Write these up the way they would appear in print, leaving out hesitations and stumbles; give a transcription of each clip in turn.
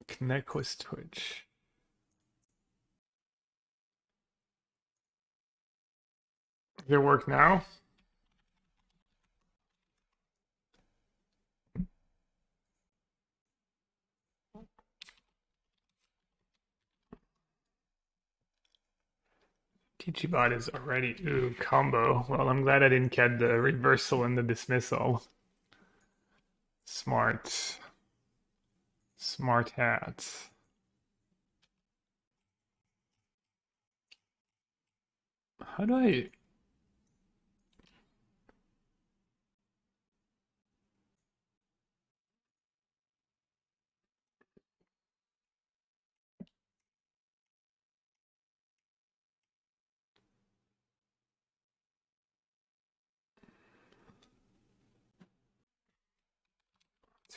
Connect with Twitch. Does it work now? TGBot is already combo. Well, I'm glad I didn't get the reversal and the dismissal. Smart. Smart hat. How do I...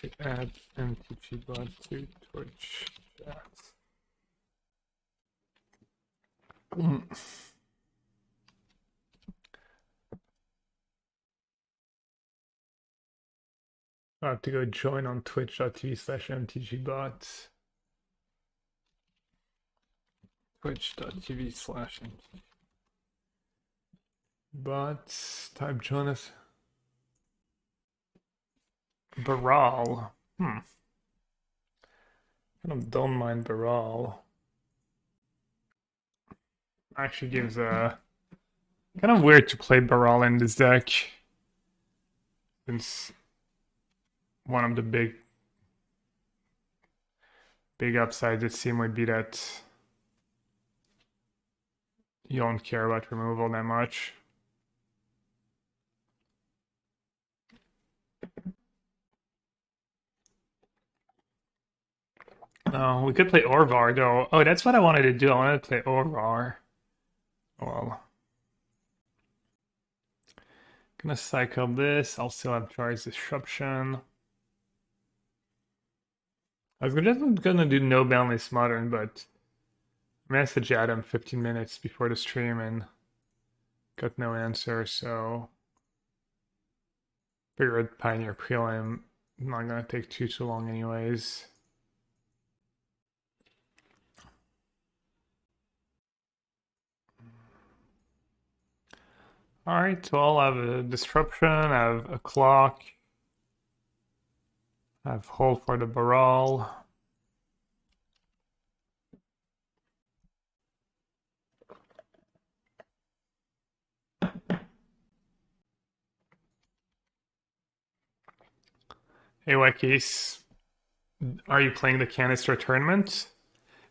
to add MTGBot to Twitch chat? I have to go join on twitch.tv/mtgbot. Twitch.tv/mtgbot. Type Jonas. Baral. I don't mind Baral. Actually gives a... Kind of weird to play Baral in this deck. Since one of the big upsides it seemed would be that you don't care about removal that much. Oh, we could play Orvar though. Oh, that's what I wanted to do. I wanted to play Orvar. Well, gonna cycle this. I'll still have Charge Disruption. I was just gonna do no boundless modern, but I messaged Adam 15 minutes before the stream and got no answer, so figured Pioneer Prelim not gonna take too long anyways. Alright, so I'll have a disruption, I have a clock, I have hold for the Baral. Hey Wekis, are you playing the canister tournament?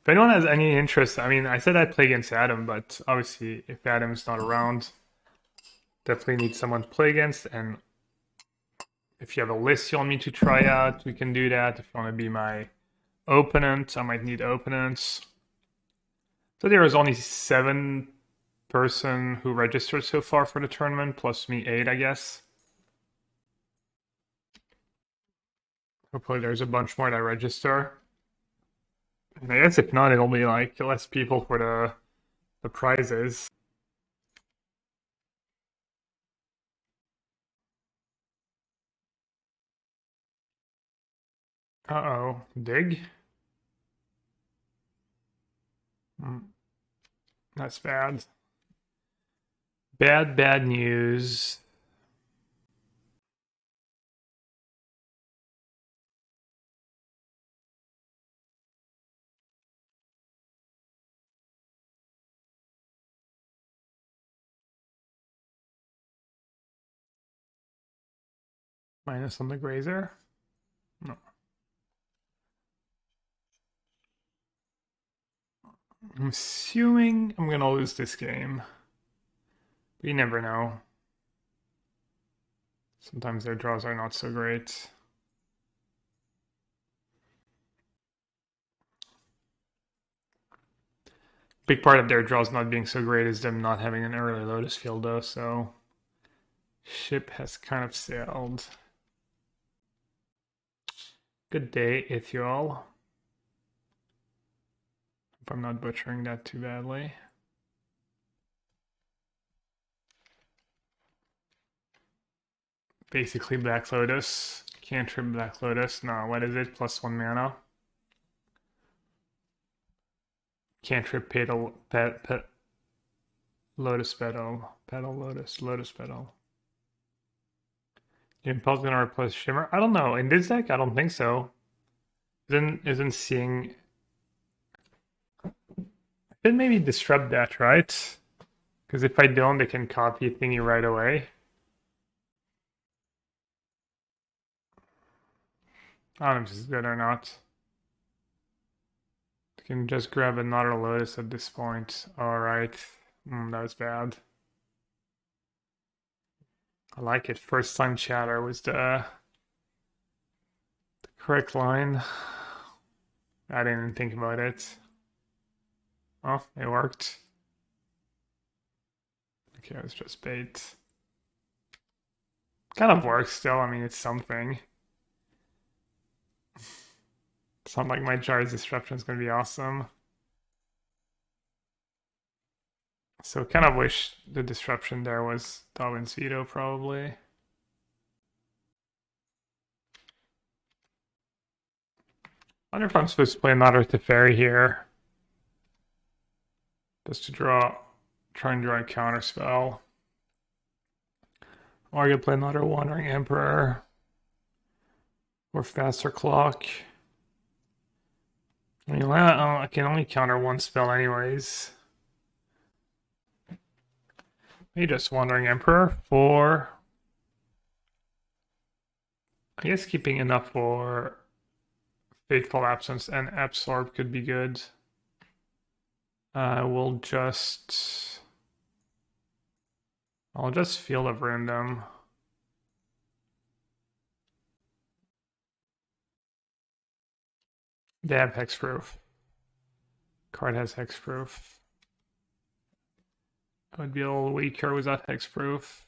If anyone has any interest, I mean, I said I'd play against Adam, but obviously if Adam's not around, definitely need someone to play against. And if you have a list you want me to try out, we can do that. If you want to be my opponent, I might need opponents. So there is only 7 person who registered so far for the tournament, plus me 8, I guess. Hopefully there's a bunch more that register. And I guess if not, it'll be like less people for the prizes. Uh-oh. Dig? That's bad. Bad news. Minus on the grazer? No. I'm assuming I'm gonna lose this game. But you never know. Sometimes their draws are not so great. Big part of their draws not being so great is them not having an early Lotus Field though, so ship has kind of sailed. Good day, Ithiol. Hope I'm not butchering that too badly. Basically Black Lotus. Cantrip Black Lotus. No, what is it? +1 mana. Cantrip petal, lotus petal, lotus petal. Impulse gonna replace Shimmer? I don't know. In this deck, I don't think so. Isn't seeing. Then maybe disrupt that, right? Because if I don't, they can copy thingy right away. I don't know if this is good or not. I can just grab another Lotus at this point. Alright. That was bad. I like it. First time chatter was the correct line. I didn't even think about it. Oh, it worked. Okay, it was just bait. Kind of works still. I mean, it's something. It's not like my Jar's Disruption is going to be awesome. So kind of wish the disruption there was Darwin's Veto, probably. I wonder if I'm supposed to play another Teferi here. Just to try and draw a counter spell. Or I could play another Wandering Emperor. Or Faster Clock. I mean, I can only counter one spell anyways. Maybe just Wandering Emperor for... I guess keeping enough for Fateful Absence and Absorb could be good. I'll just Field of Random. They have Hexproof. Card has Hexproof. I would be a little weaker without Hexproof.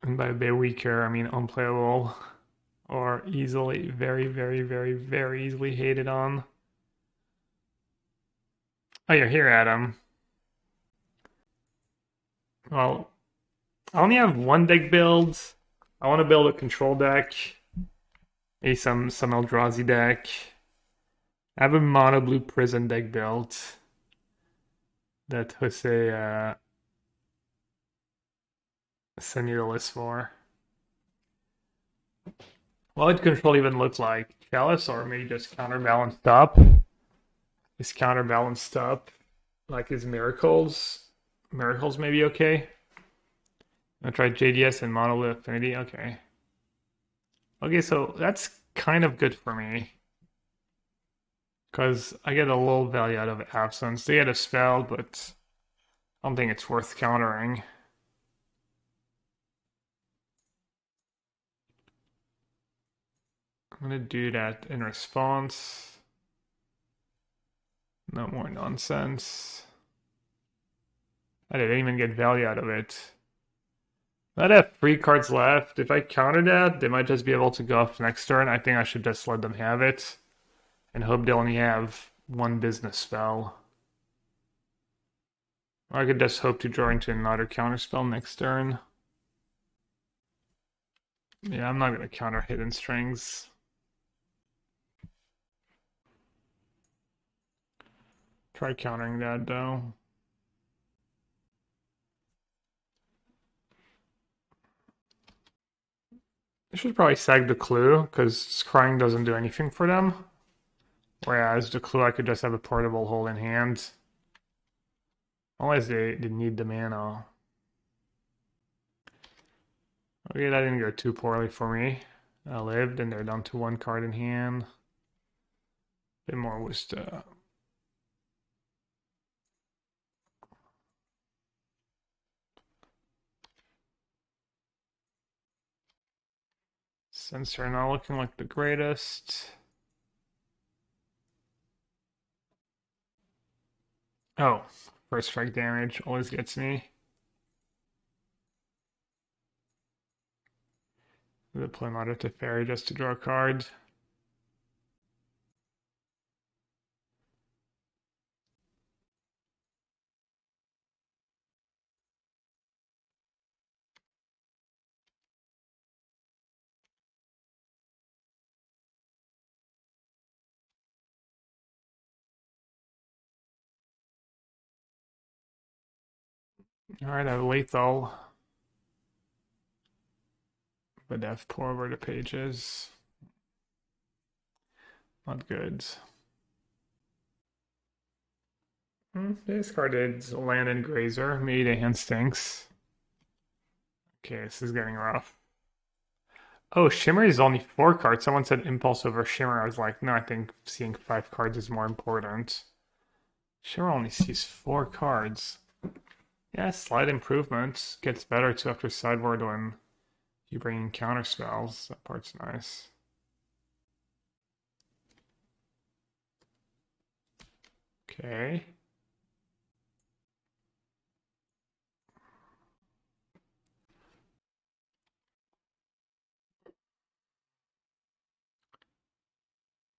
And by a bit weaker, I mean unplayable. Or easily, very, very, very, very easily hated on. Oh, you're here, Adam. Well, I only have one deck build. I want to build a control deck. Maybe some Eldrazi deck. I have a mono blue prison deck built that Jose sent you the list for. What would control even look like? Chalice or maybe just counterbalanced up? Is counterbalanced up like his miracles? Miracles may be okay. I'll try JDS and mono affinity. Okay. Okay, so that's kind of good for me. Because I get a little value out of absence. They get a spell, but I don't think it's worth countering. I'm gonna do that in response. No more nonsense. I didn't even get value out of it. I have 3 cards left. If I counter that, they might just be able to go off next turn. I think I should just let them have it and hope they only have one business spell. Or I could just hope to draw into another counter spell next turn. Yeah, I'm not going to counter Hidden Strings. Try countering that though. I should probably sag the Clue, because Scrying doesn't do anything for them. Whereas the Clue I could just have a portable hold in hand. Unless they need the mana. Okay, that didn't go too poorly for me. I lived, and they're down to 1 card in hand. A bit more was the... Sensor not looking like the greatest. Oh, first strike damage always gets me. The play Mother to Fairy just to draw a card. Alright, I have lethal. But F4 over the pages. Not good. They discarded land and grazer. Maybe the hand stinks. Okay, this is getting rough. Oh, Shimmer is only 4 cards. Someone said Impulse over Shimmer. I was like, no, I think seeing 5 cards is more important. Shimmer only sees 4 cards. Yeah, slight improvement. Gets better too after sideboard when you bring in counter spells. That part's nice. Okay.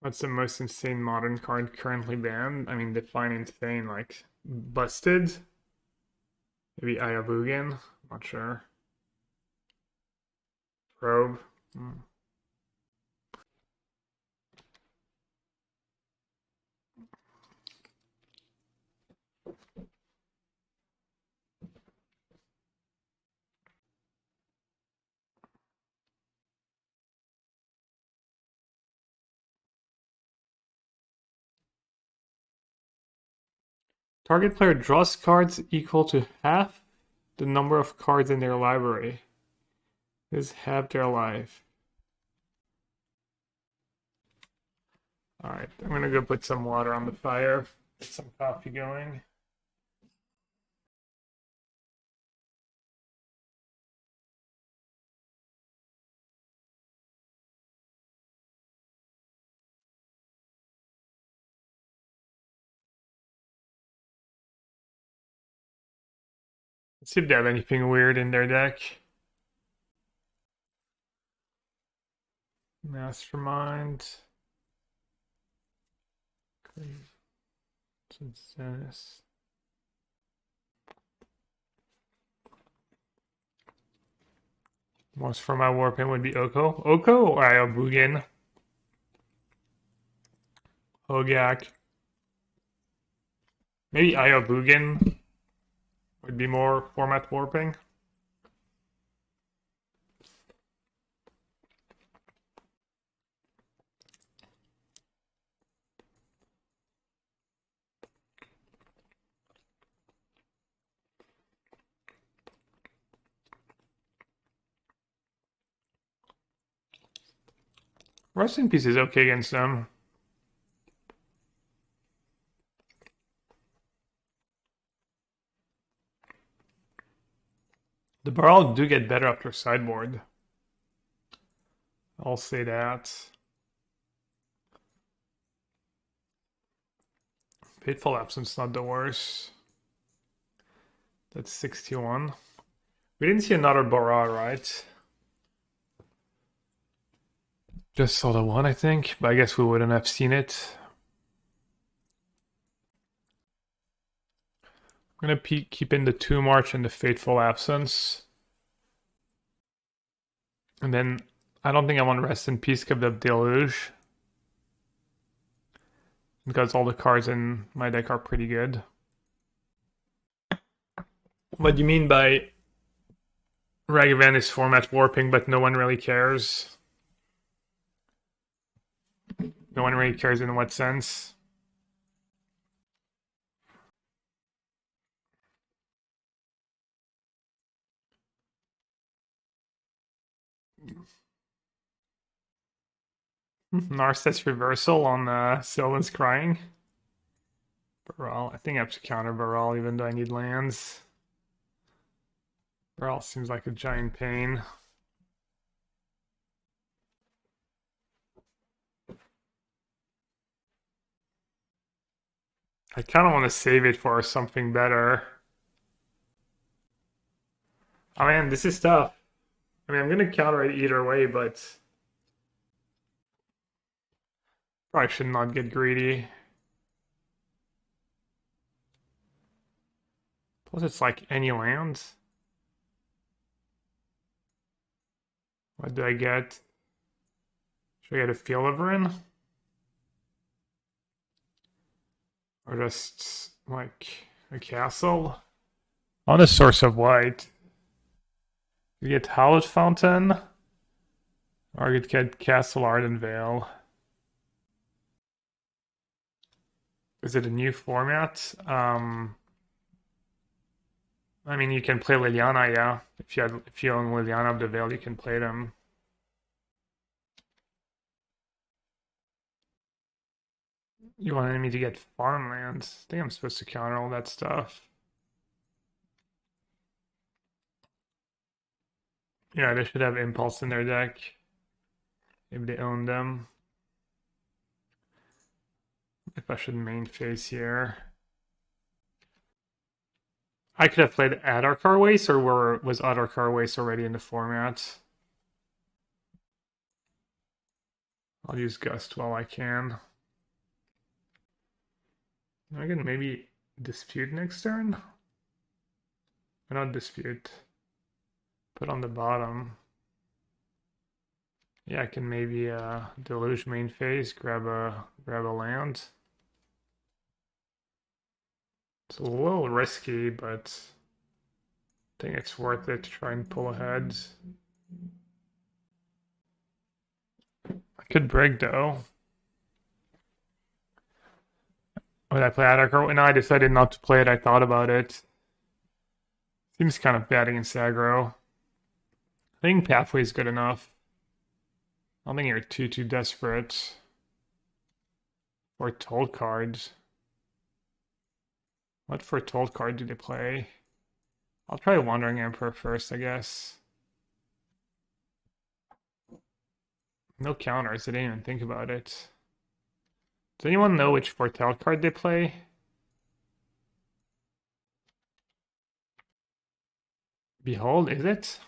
What's the most insane modern card currently banned? I mean, define insane, like busted? Maybe Ayabugan? Not sure. Probe? Target player draws cards equal to half the number of cards in their library. This half their life. Alright, I'm gonna go put some water on the fire, get some coffee going. Let's see if they have anything weird in their deck. Mastermind. Zenith. Most for my warping would be Oko. Oko or Ayabugan? Hogak. Maybe Ayabugan would be more format warping. Rest in Peace is okay against them. The Baral do get better after sideboard. I'll say that. Fateful Absence not the worst. That's 61. We didn't see another Baral, right? Just saw the one, I think, but I guess we wouldn't have seen it. I'm gonna keep in the 2 March and the Fateful Absence. And then I don't think I want Rest in Peace give the Deluge. Because all the cards in my deck are pretty good. What do you mean by Ragavan is format warping, but no one really cares? No one really cares in what sense? Narset's reversal on Sylvan's Crying. Baral. I think I have to counter Baral even though I need lands. Baral seems like a giant pain. I kind of want to save it for something better. Oh man, this is tough. I mean, I'm going to counter it either way, but probably should not get greedy. Plus, it's like any land. What do I get? Should I get a Field of Ruin? Or just like a castle? On a source of white. You get Hallowed Fountain, or you get Castle Ardenvale. Is it a new format? I mean, you can play Liliana, yeah. If you own Liliana of the Vale, you can play them. You want me to get farmlands? I think I'm supposed to counter all that stuff. Yeah, they should have Impulse in their deck if they own them. If I should main phase here. I could have played Adar Carways, or was Adar Carways already in the format? I'll use Gust while I can. I can maybe Dispute next turn? Or not Dispute. Put on the bottom. Yeah, I can maybe Deluge main phase, grab a land. It's a little risky, but I think it's worth it to try and pull ahead. I could brig though. Would I play Adar? No, I decided not to play it. I thought about it. Seems kind of bad against aggro. I think Pathway is good enough. I don't think you're too desperate. Or Told cards. What for Told card do they play? I'll try Wandering Emperor first, I guess. No counters, I didn't even think about it. Does anyone know which Foretell card they play? Behold, is it?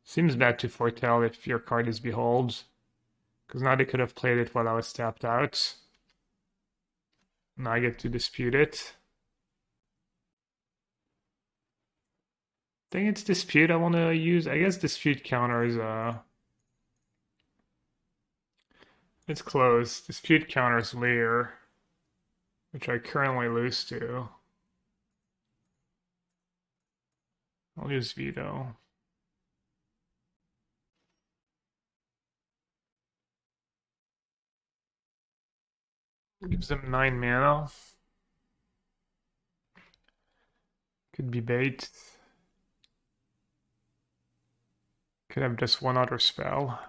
Seems bad to foretell if your card is Behold. Because now they could have played it while I was tapped out. Now I get to dispute it. I think it's dispute I want to use. I guess dispute counters, it's close. Dispute counters Leer, which I currently lose to. I'll use Veto. Gives them 9 mana. Could be bait. Could have just one other spell.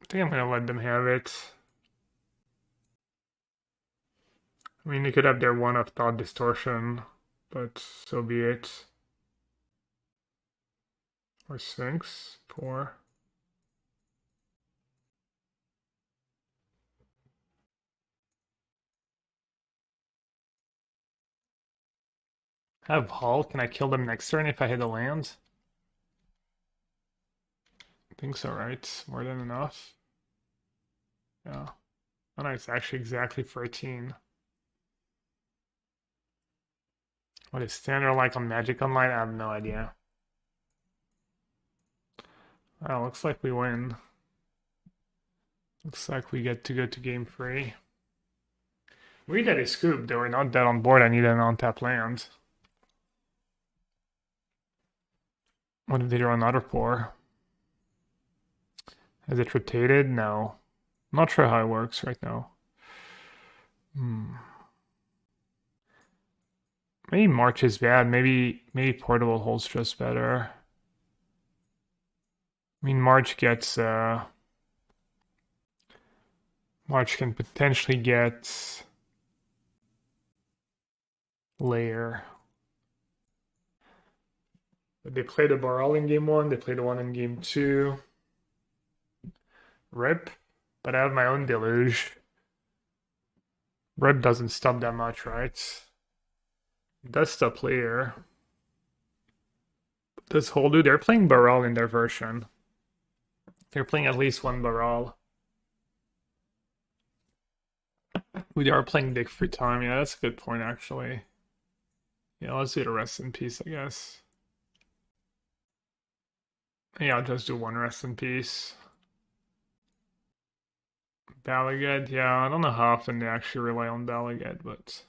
I think I'm gonna let them have it. I mean, they could have their one of Thought Distortion, but so be it. Or Sphinx, 4. Have Hull. Can I kill them next turn if I hit a land? I think so, right? More than enough. Yeah. Oh, no, it's actually exactly 13. What is standard like on Magic Online? I have no idea. Oh, looks like we win. Looks like we get to go to game 3. We did a scoop. They were not dead on board. I need an on-tap land. What did they draw another for? Has it rotated? No. I'm not sure how it works right now. Maybe March is bad. Maybe Portable holds just better. I mean, March can potentially get Layer. But they played a Baral in game 1. They played one in game 2. Rip. But I have my own Deluge. Rip doesn't stop that much, right? It does stop Layer. Does Holdu? They're playing Baral in their version. They're playing at least one Baral. We are playing Dig for Time. Yeah, that's a good point, actually. Yeah, let's do the Rest in Peace, I guess. Yeah, I'll just do one Rest in Peace. Balagad, yeah, I don't know how often they actually rely on Balagad, but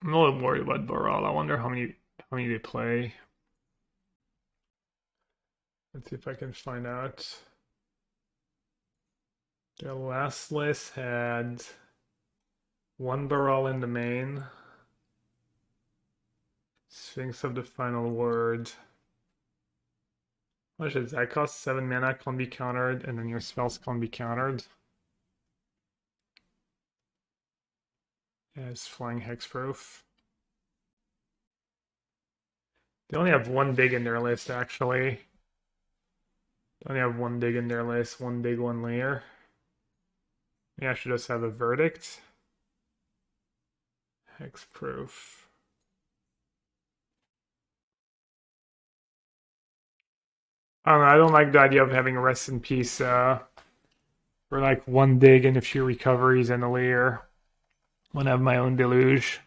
I'm a little worried about Boral. I wonder how many they play. Let's see if I can find out. Their last list had one Boral in the main, Sphinx of the Final Word. What is that? Cost 7 mana, can't be countered, and then your spells can't be countered. Yeah, it's flying hexproof. They only have one big in their list, actually. They only have one big in their list, one big, one layer. Yeah, I should just have a verdict. Hexproof. I don't know, I don't like the idea of having a rest in peace for like one dig and a few recoveries and a layer. I want to have my own deluge.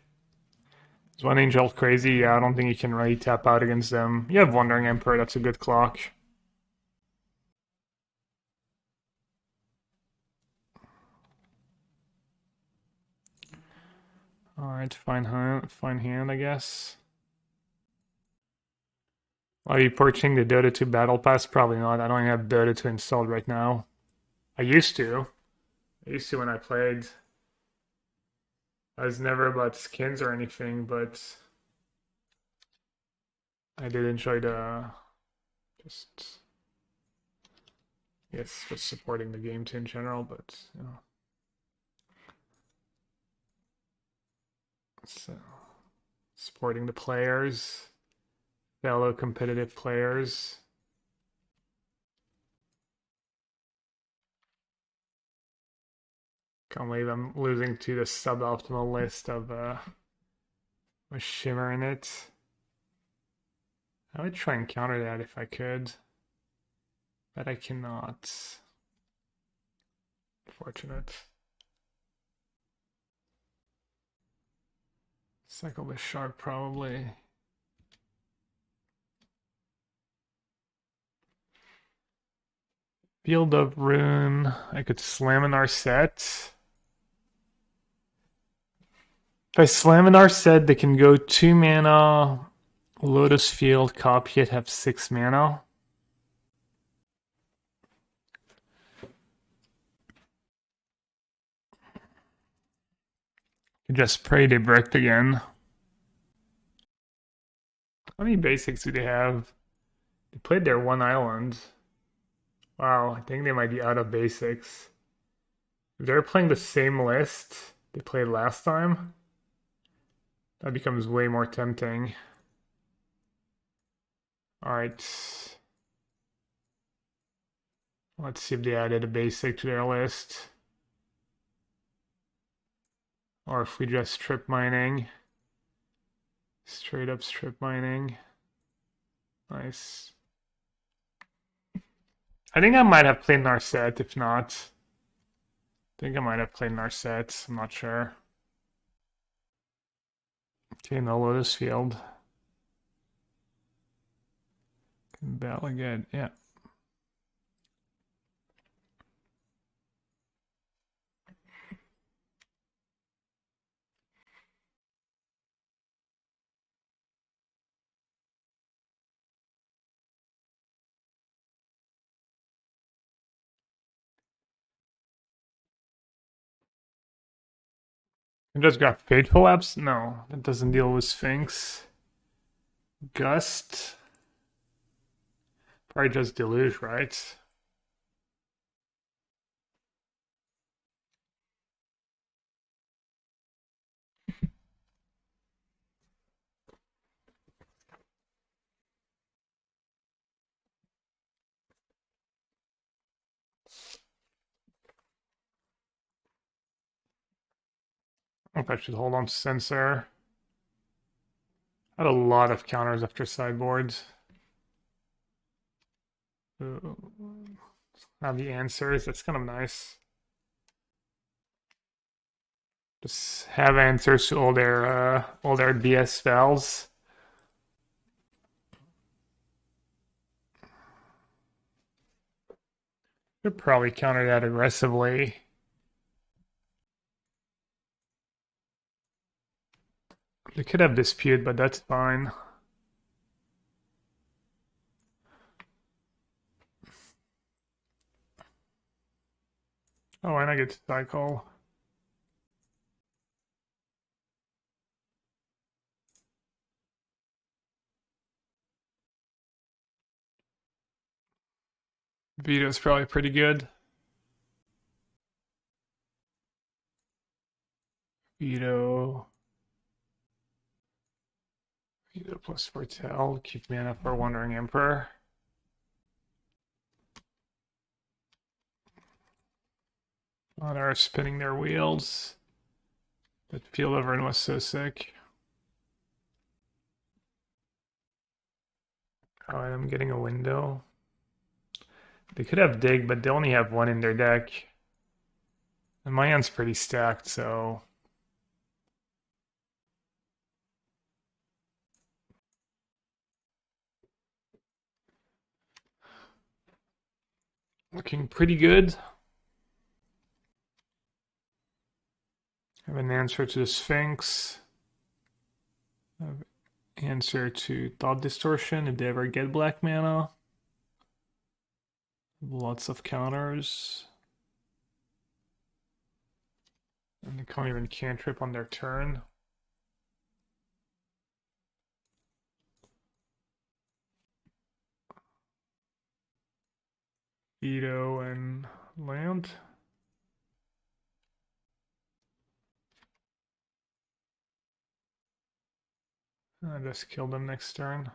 Is One Angel crazy? Yeah, I don't think you can really tap out against them. You have Wandering Emperor, that's a good clock. Alright, fine hand, I guess. Are you purchasing the Dota 2 Battle Pass? Probably not. I don't even have Dota 2 installed right now. I used to. I used to when I played. I was never about skins or anything, but I did enjoy the just yes, just supporting the game too in general, but you know. So supporting the players, fellow competitive players. Can't believe I'm losing to the suboptimal list of with Shimmer in it. I would try and counter that if I could, but I cannot. Unfortunate. Cycle the Shark probably. Field of Ruin. I could slam an Arset. If I slam an Arset, they can go 2 mana. Lotus Field, copy it, have 6 mana. You just pray they bricked again. How many basics do they have? They played their one island. Wow, I think they might be out of basics. If they're playing the same list they played last time, that becomes way more tempting. Alright. Let's see if they added a basic to their list. Or if we just strip mining. Straight up strip mining. Nice. I think I might have played Narset, if not. I think I might have played Narset, I'm not sure. Okay, no Lotus Field. Can battle again, yeah. I just got Fateful Apps? No, that doesn't deal with Sphinx. Gust. Probably just Deluge, right? I don't know if I should hold on to Censor. I had a lot of counters after sideboards. Have the answers, that's kind of nice. Just have answers to all their BS spells. Could probably counter that aggressively. They could have dispute, but that's fine. Oh, and I get to cycle. Veto's probably pretty good. Veto. Veto plus foretell. Keep mana for Wandering Emperor. Honor spinning their wheels. That field overrun was so sick. Alright, I'm getting a window. They could have dig, but they only have one in their deck. And my hand's pretty stacked, so... Looking pretty good. I have an answer to the Sphinx. I have an answer to Thought Distortion if they ever get black mana. Lots of counters. And they can't even cantrip on their turn. Veto and land. I just kill them next turn.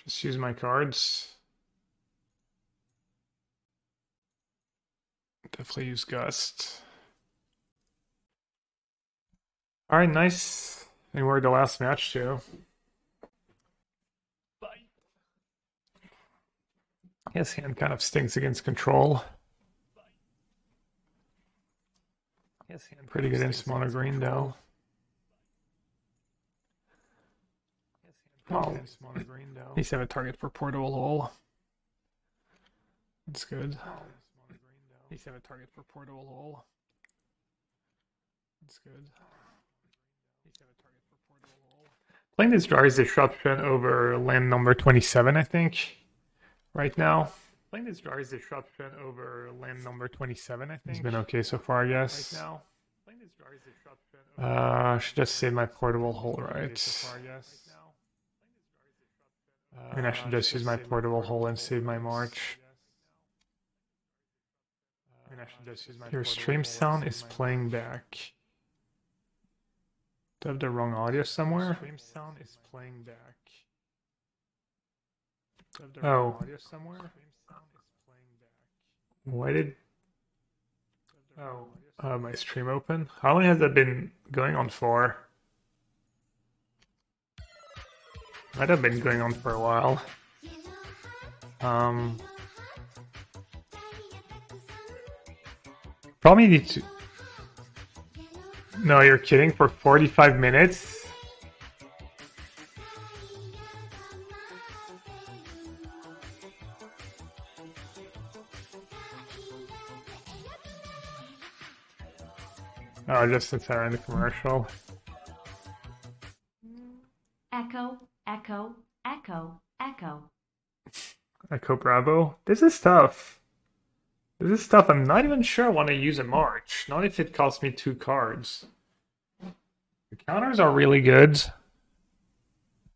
Just use my cards. Definitely use Gust. Alright, nice. And we're the last match too. His hand kind of stinks against control. His hand pretty good against mono green though. Oh, he's have a target for portable hole. That's good. He's have a target for portable hole. That's good. He's have a target for portable hole. Playing this Dry's Disruption over land number 27, I think. Right now. Playing this Dry's Disruption over land number 27, I think. It's been okay so far, I guess. Right now. Playing this Dry's Disruption I should just save my portable hole, right? I mean, I should just use my portable hole and save my march. Your stream sound is playing back. Do I have the wrong audio somewhere? Stream sound is playing back. Oh. Why did... Oh, my stream open? How long has that been going on for? Might have been going on for a while. Probably need to... No, you're kidding? For 45 minutes? Oh, just since I ran the commercial. Echo, echo, echo, echo. Echo Bravo. This is tough. This is tough. I'm not even sure I want to use a March. Not if it costs me 2 cards. The counters are really good.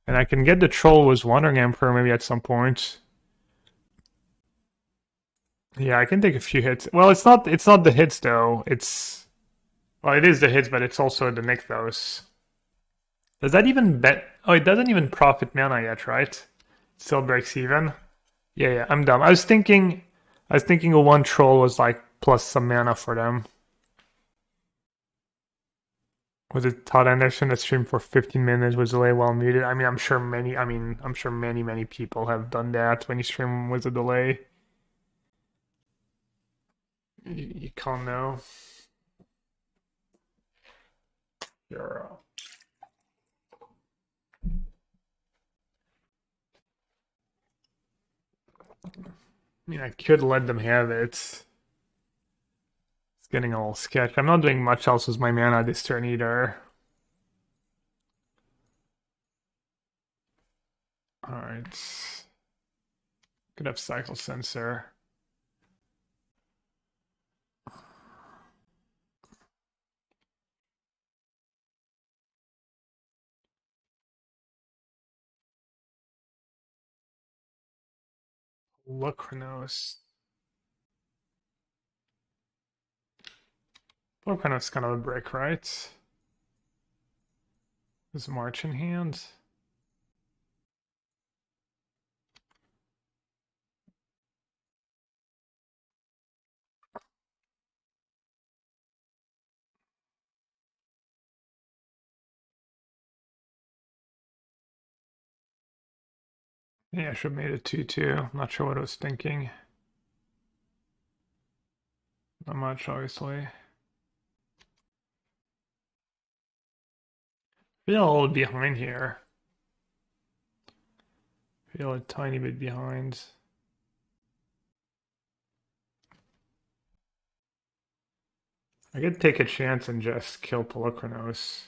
And I can get the Troll with Wandering Emperor maybe at some point. Yeah, I can take a few hits. Well, it's not the hits though. It's... Well, it is the hits, but it's also the Nykthos. Does that even bet? Oh, it doesn't even profit mana yet, right? It still breaks even. Yeah, I'm dumb. I was thinking a 1 troll was like plus some mana for them. Was it Todd Anderson that streamed for 15 minutes with delay while muted? I mean, I'm sure many people have done that when you stream with a delay. You can't know. You're I mean, I could let them have it. It's getting a little sketch. I'm not doing much else with my mana this turn either. Alright. Could have Cycle Sensor. Lucranos. Lucranos kind of a brick, right? There's March in hand. Yeah, I should have made it 2-2. Not sure what I was thinking. Not much, obviously. Feel a little behind here. Feel a tiny bit behind. I could take a chance and just kill Polukranos.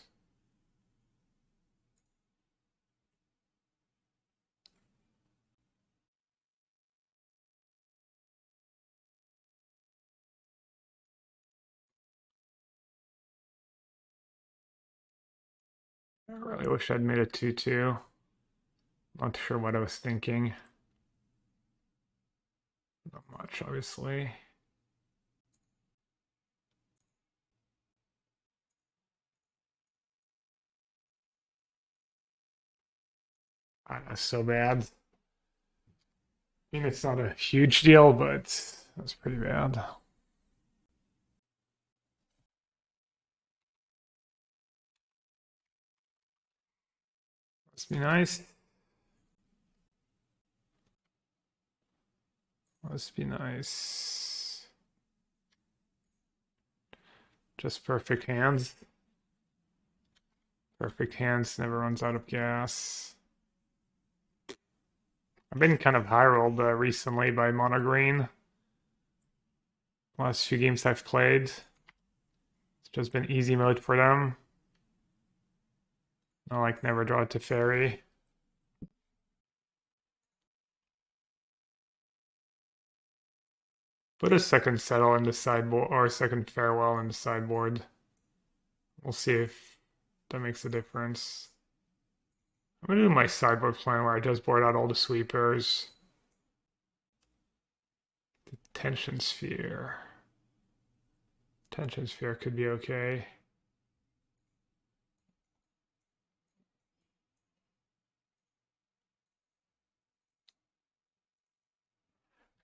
I really wish I'd made it 2-2. Not sure what I was thinking. Not much, obviously. That's so bad. I mean, it's not a huge deal, but that's pretty bad. Must be nice. Must be nice. Just perfect hands. Perfect hands never runs out of gas. I've been kind of high rolled recently by mono green. Last few games I've played. It's just been easy mode for them. I like never draw it to fairy. Put a second settle in the sideboard or a second farewell in the sideboard. We'll see if that makes a difference. I'm gonna do my sideboard plan where I just board out all the sweepers. Tension sphere. Tension sphere could be okay.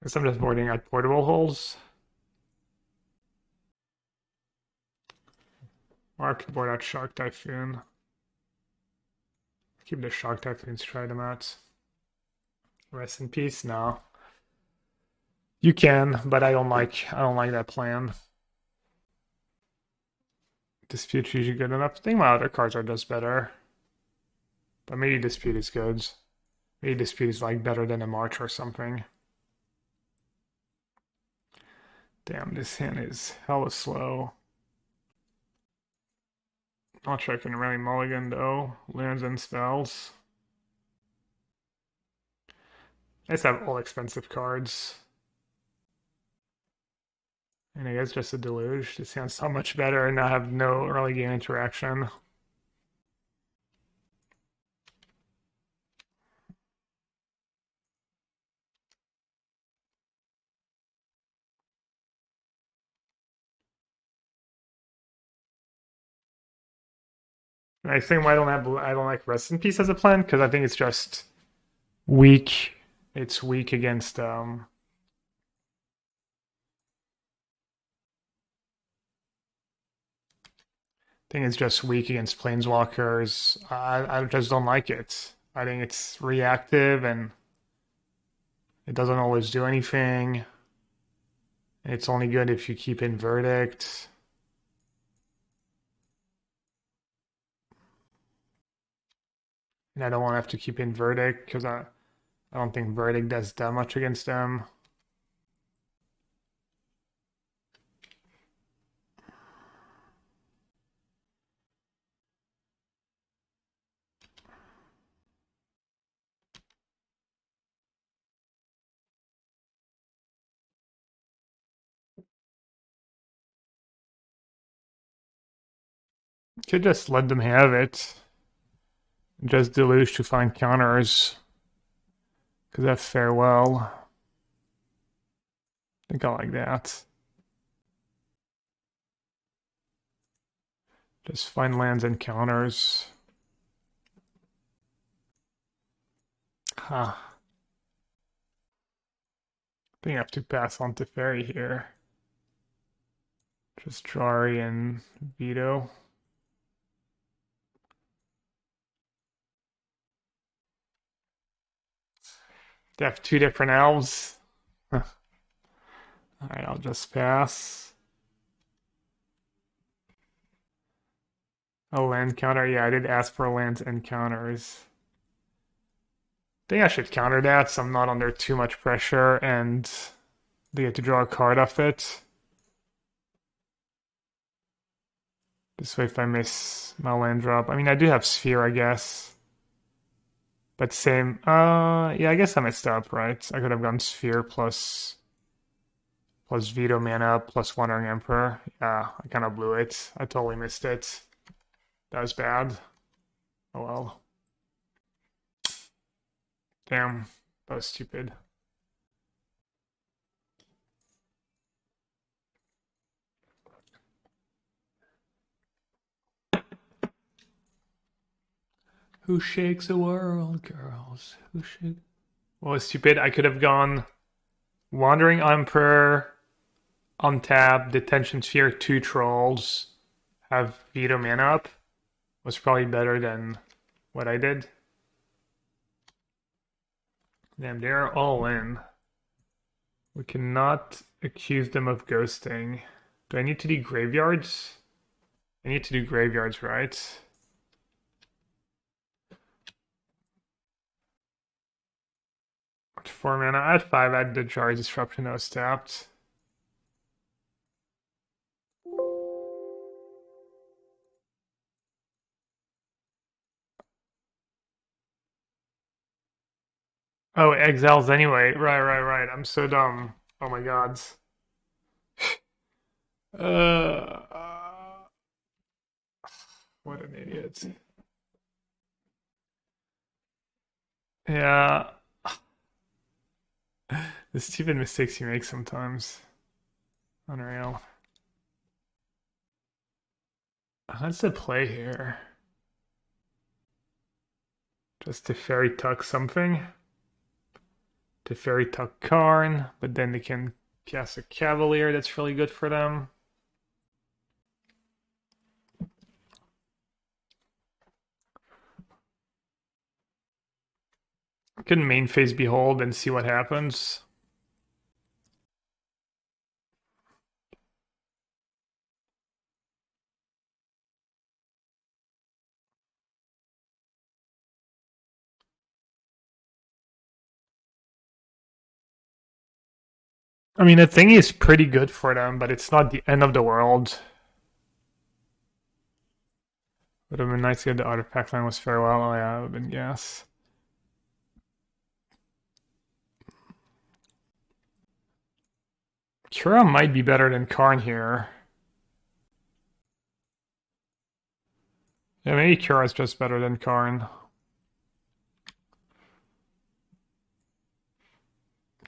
Guess I'm just boarding out portable holes. Or I could board out Shark Typhoon. Keep the Shark Typhoons, try them out. Rest in peace now. You can, but I don't like that plan. Dispute's usually good enough. I think my other cards are just better. But maybe Dispute is good. Maybe Dispute is like better than a March or something. Damn, this hand is hella slow. Not sure I can really mulligan though. Lands and spells. I just have all expensive cards. And I guess just a deluge. This hand's so much better and I have no early game interaction. And I think I don't like Rest in Peace as a plan because I think it's just weak. It's weak against I think it's just weak against planeswalkers. I just don't like it. I think it's reactive and it doesn't always do anything. It's only good if you keep in verdict. And I don't want to have to keep in verdict because I don't think Verdict does that much against them. Could just let them have it. Just deluge to find counters. Because that farewell. I think I like that. Just find lands and counters. Huh. I think I have to pass on to Fairy here. Just Jari and Veto. They have two different elves. Alright, I'll just pass. A land counter. Yeah, I did ask for lands and counters. I think I should counter that so I'm not under too much pressure and they get to draw a card off it. This way if I miss my land drop. I mean, I do have Sphere, I guess. But same. Yeah, I guess I messed up, right? I could have gone Sphere plus Veto mana plus Wandering Emperor. Yeah, I kind of blew it. I totally missed it. That was bad. Oh well. Damn, that was stupid. Who shakes the world, girls? Who shakes? What was stupid? I could have gone Wandering Emperor, untap, Detention Sphere, 2 trolls, have Veto mana up. Was probably better than what I did. Damn, they're all in. We cannot accuse them of ghosting. Do I need to do graveyards? I need to do graveyards, right? At 4 mana. At 5, I had the Jar Disruption that was tapped. Oh, exiles anyway. Right. I'm so dumb. Oh my god. Uh, what an idiot. Yeah. The stupid mistakes you make sometimes. Unreal. What's the play here? Just to fairy tuck something. To fairy tuck Karn, but then they can cast a Cavalier that's really good for them. Can main phase Behold and see what happens. I mean, the thing is pretty good for them, but it's not the end of the world. Would have been nice to get the artifact line was farewell. Oh yeah, it would have been gas. Kira might be better than Karn here. Yeah, maybe Kira's just better than Karn.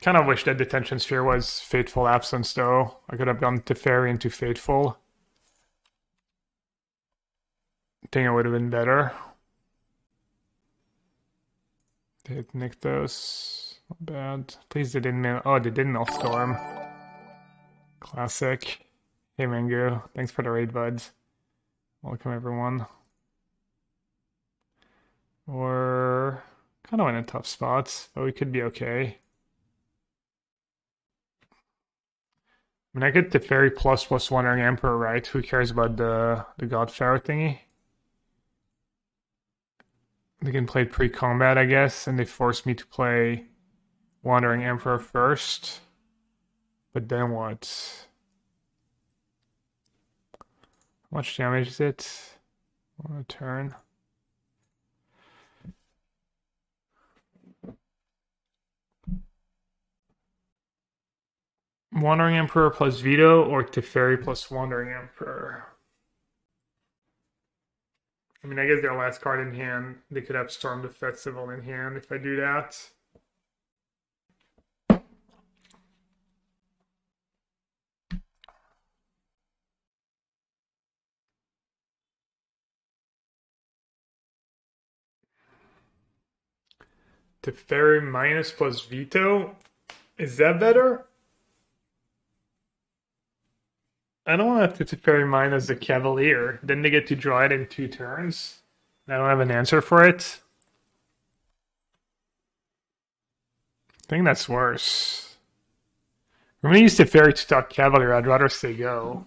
Kind of wish that Detention Sphere was Fateful Absence though. I could have gone Teferi into Fateful. I think it would have been better. They hit Nykthos. Not bad. Please they didn't mill. Oh, they did mill Storm. Classic. Hey Mango, thanks for the raid, buds. Welcome everyone. We're kind of in a tough spot, but we could be okay. I mean, I get the Fairy plus Wandering Emperor, right? Who cares about the God Pharaoh thingy? They can play pre-combat, I guess, and they force me to play Wandering Emperor first. But then what? How much damage is it on a turn? Wandering Emperor plus Veto or Teferi plus Wandering Emperor? I mean, I guess their last card in hand, they could have Storm the Festival in hand if I do that. Teferi minus plus Veto? Is that better? I don't want to Teferi minus the Cavalier. Then they get to draw it in 2 turns. I don't have an answer for it. I think that's worse. I'm going to use Teferi to talk Cavalier. I'd rather say go.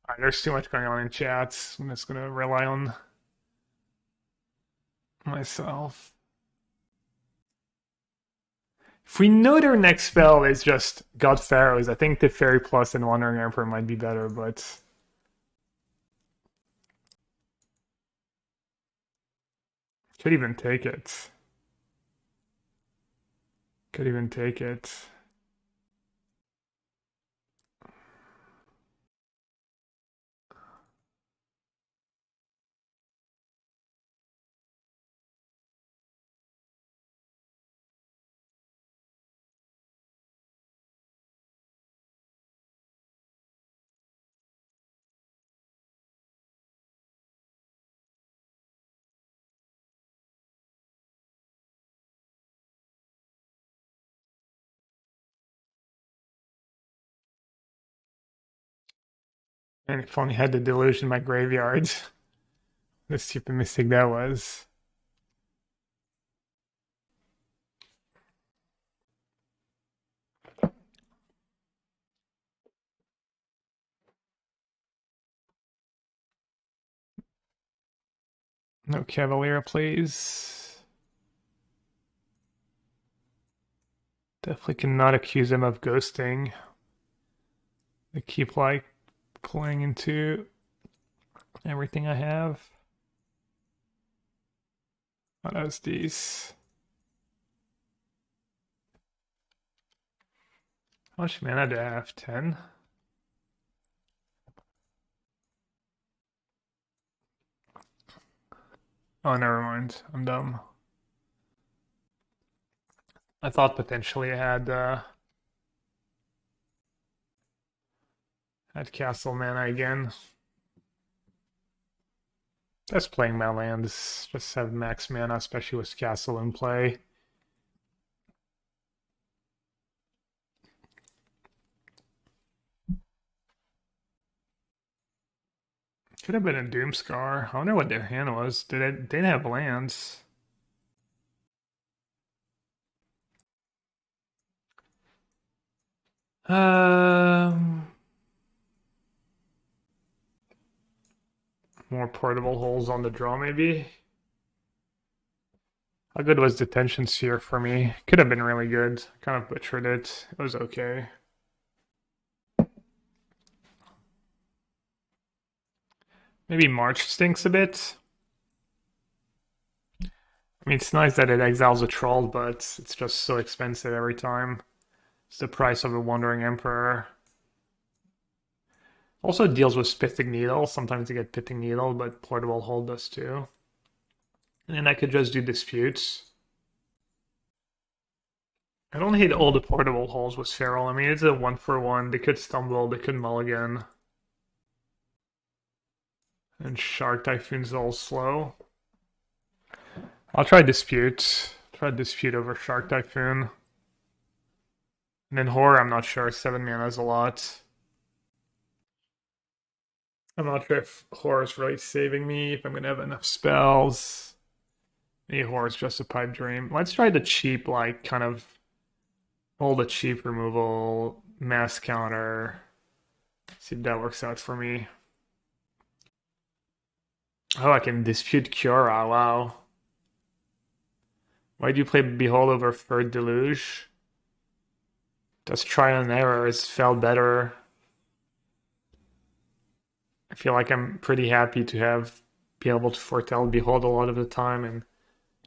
Alright, there's too much going on in chats. I'm just going to rely on myself. If we know their next spell is just God Pharaohs, I think Teferi Plus and Wandering Emperor might be better, but could even take it. Could even take it. And if only had the delusion in my graveyard. The stupid mistake that was. No Cavalier, please. Definitely cannot accuse him of ghosting. They keep like playing into everything I have. What else these? How much mana do I have? 10? Oh, never mind. I'm dumb. I thought potentially I had castle mana again. Just playing my lands. Just have max mana, especially with castle in play. Could have been a Doomscar. I wonder what their hand was. They didn't have lands. Um, More portable holes on the draw, maybe. How good was Detention Sphere for me? Could have been really good. Kind of butchered it. It was okay. Maybe March stinks a bit. I mean, it's nice that it exiles a troll, but it's just so expensive every time. It's the price of a Wandering Emperor. Also deals with Pithing Needle. Sometimes you get Pithing Needle, but Portable Hold does too. And then I could just do Disputes. I don't hate all the Portable Holes with Feral. I mean, it's a 1-for-1. They could Stumble, they could Mulligan. And Shark Typhoon's all slow. I'll try Dispute. Try Dispute over Shark Typhoon. And then Horror, I'm not sure. 7 mana is a lot. I'm not sure if Horror's really saving me, if I'm going to have enough spells. Maybe Horror's just a pipe dream. Let's try the cheap, like, kind of all the cheap removal, mass counter. See if that works out for me. Oh, I can Dispute Cura, wow. Why do you play Behold over Third Deluge? Just trial and error has felt better. I feel like I'm pretty happy to be able to foretell Behold a lot of the time, and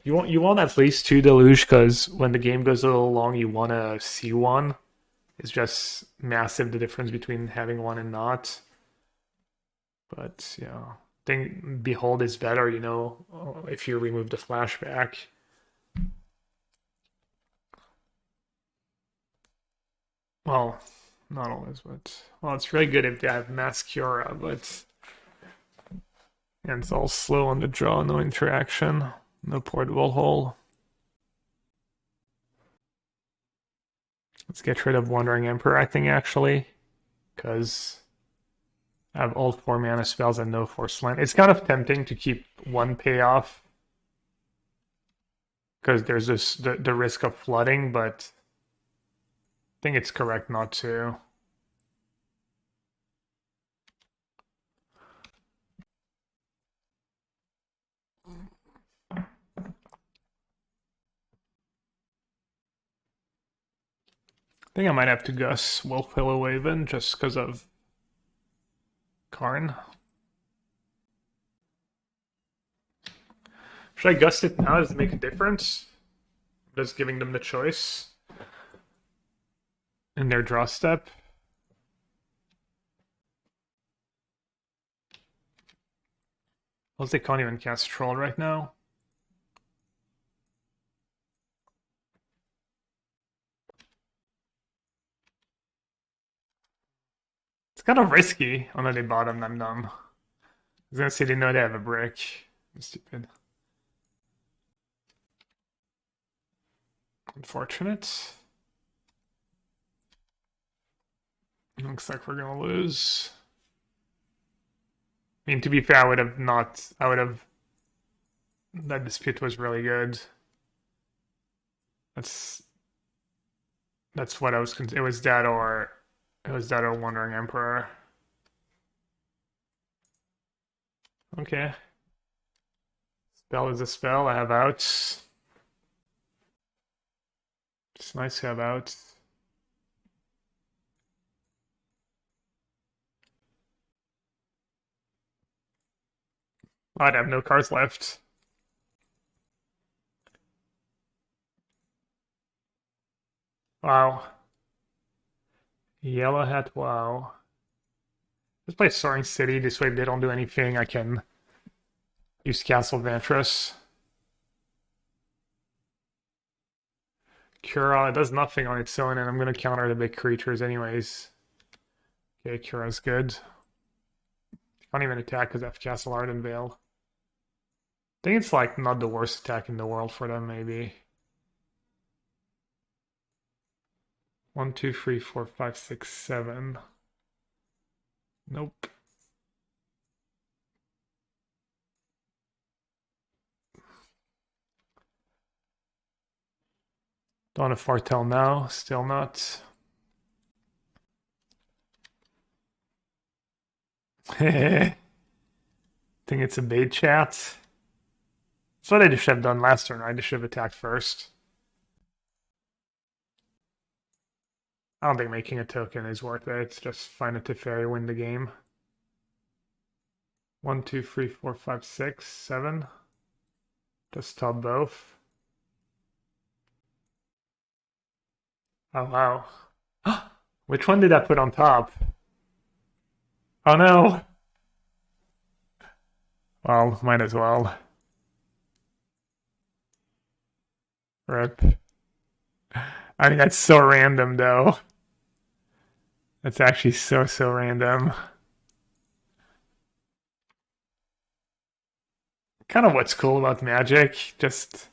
you want at least two Deluge because when the game goes a little long, you want to see one. It's just massive the difference between having one and not. But yeah, I think Behold is better, if you remove the flashback. Well, not always, but well, it's really good if they have Mascura, but and it's all slow on the draw, no interaction, no portable hole. Let's get rid of Wandering Emperor, I think, actually, because I have all 4 mana spells and no force land. It's kind of tempting to keep one payoff because there's the risk of flooding, but I think it's correct not to. I think I might have to Gus Wolf Pillow Waven just because of Karn. Should I Gust it now? Does it make a difference? Just giving them the choice in their draw step. Well, they can't even cast Troll right now. It's kind of risky. Oh no, they bottom. I'm dumb. I was gonna say they know they have a brick. I'm stupid. Unfortunate. Looks like we're gonna lose. I mean, to be fair, I would have not. I would have. That dispute was really good. That's that's what I was. It was that or Wandering Emperor. Okay. Spell is a spell. I have outs. It's nice to have outs. I'd have no cards left. Wow. Yellowhat, wow. Let's play Soaring City. This way, if they don't do anything, I can use Castle Ventress. Cura, it does nothing on its own, and I'm going to counter the big creatures anyways. Okay, Cura's good. Can't even attack because I have Castle Ardenvale. I think it's like not the worst attack in the world for them, maybe. 1, 2, 3, 4, 5, 6, 7. Nope. Dawn of Foretell now, still not. Think it's a bait chat. That's what I just should have done last turn. I just should have attacked first. I don't think making a token is worth it. It's just find a Teferi, win the game. 1, 2, 3, 4, 5, 6, 7. Just top both. Oh wow. Which one did I put on top? Oh no. Well, might as well. Rip. I mean, that's so random though. That's actually so random. Kind of what's cool about Magic. Just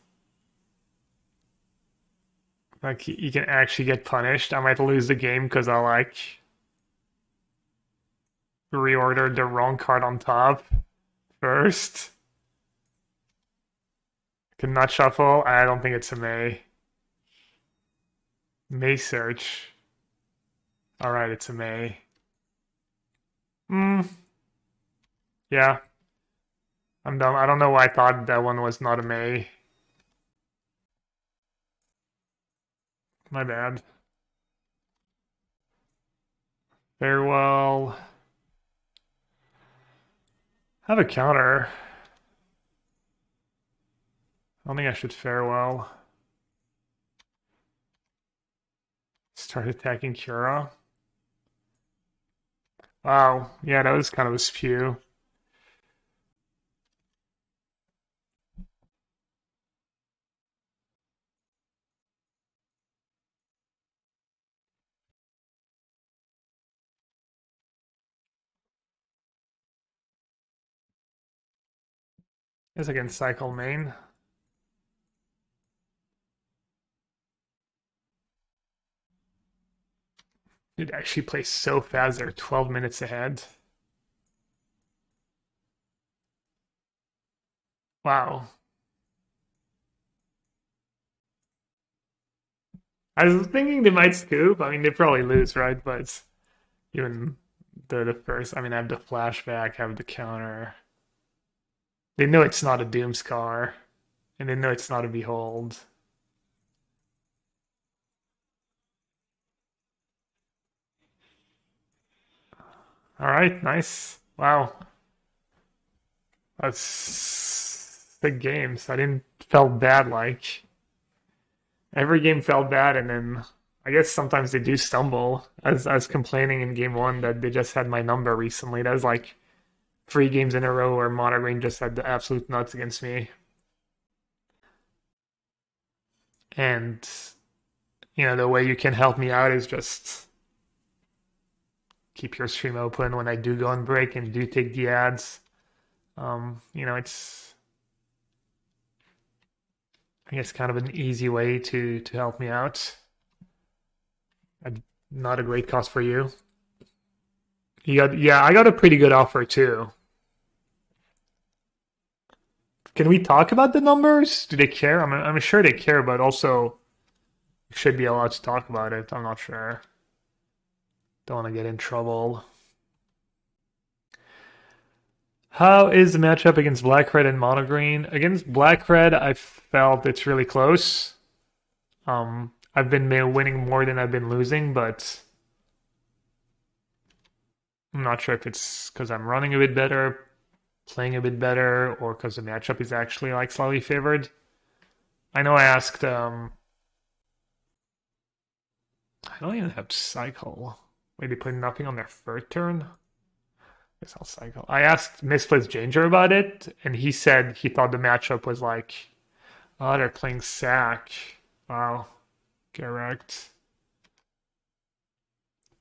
like you can actually get punished. I might lose the game because I like reordered the wrong card on top first. Cannot shuffle. I don't think it's a May. May search. Alright, it's a May. Hmm. Yeah. I'm dumb. I don't know why I thought that one was not a May. My bad. Farewell. Have a counter. I don't think I should farewell. Start attacking Cura. Wow. Yeah, that was kind of a spew. Guess I can cycle main. Dude, actually plays so fast. They're 12 minutes ahead. Wow. I was thinking they might scoop. I mean, they probably lose, right? But even the first, I mean, I have the flashback, I have the counter. They know it's not a Doomscar, and they know it's not a Behold. All right, nice. Wow, that's big games. I didn't felt bad. Like every game felt bad, and then I guess sometimes they do stumble. As I was complaining in game one that they just had my number recently. That was like 3 games in a row where Monterey just had the absolute nuts against me. And the way you can help me out is just keep your stream open when I do go on break and do take the ads. It's I guess kind of an easy way to help me out. Not a great cost for you. Yeah, I got a pretty good offer too. Can we talk about the numbers? Do they care? I'm sure they care, but also should be allowed to talk about it. I'm not sure. Don't want to get in trouble. How is the matchup against Black Red and Mono Green? Against Black Red, I felt it's really close. I've been winning more than I've been losing, but I'm not sure if it's because I'm running a bit better, playing a bit better, or because the matchup is actually like slightly favored. I know I asked. I don't even have cycle. Wait, they put nothing on their third turn. Guess I'll cycle. I asked Misplaced Danger about it, and he said he thought the matchup was like, oh, they're playing sack. Wow, correct.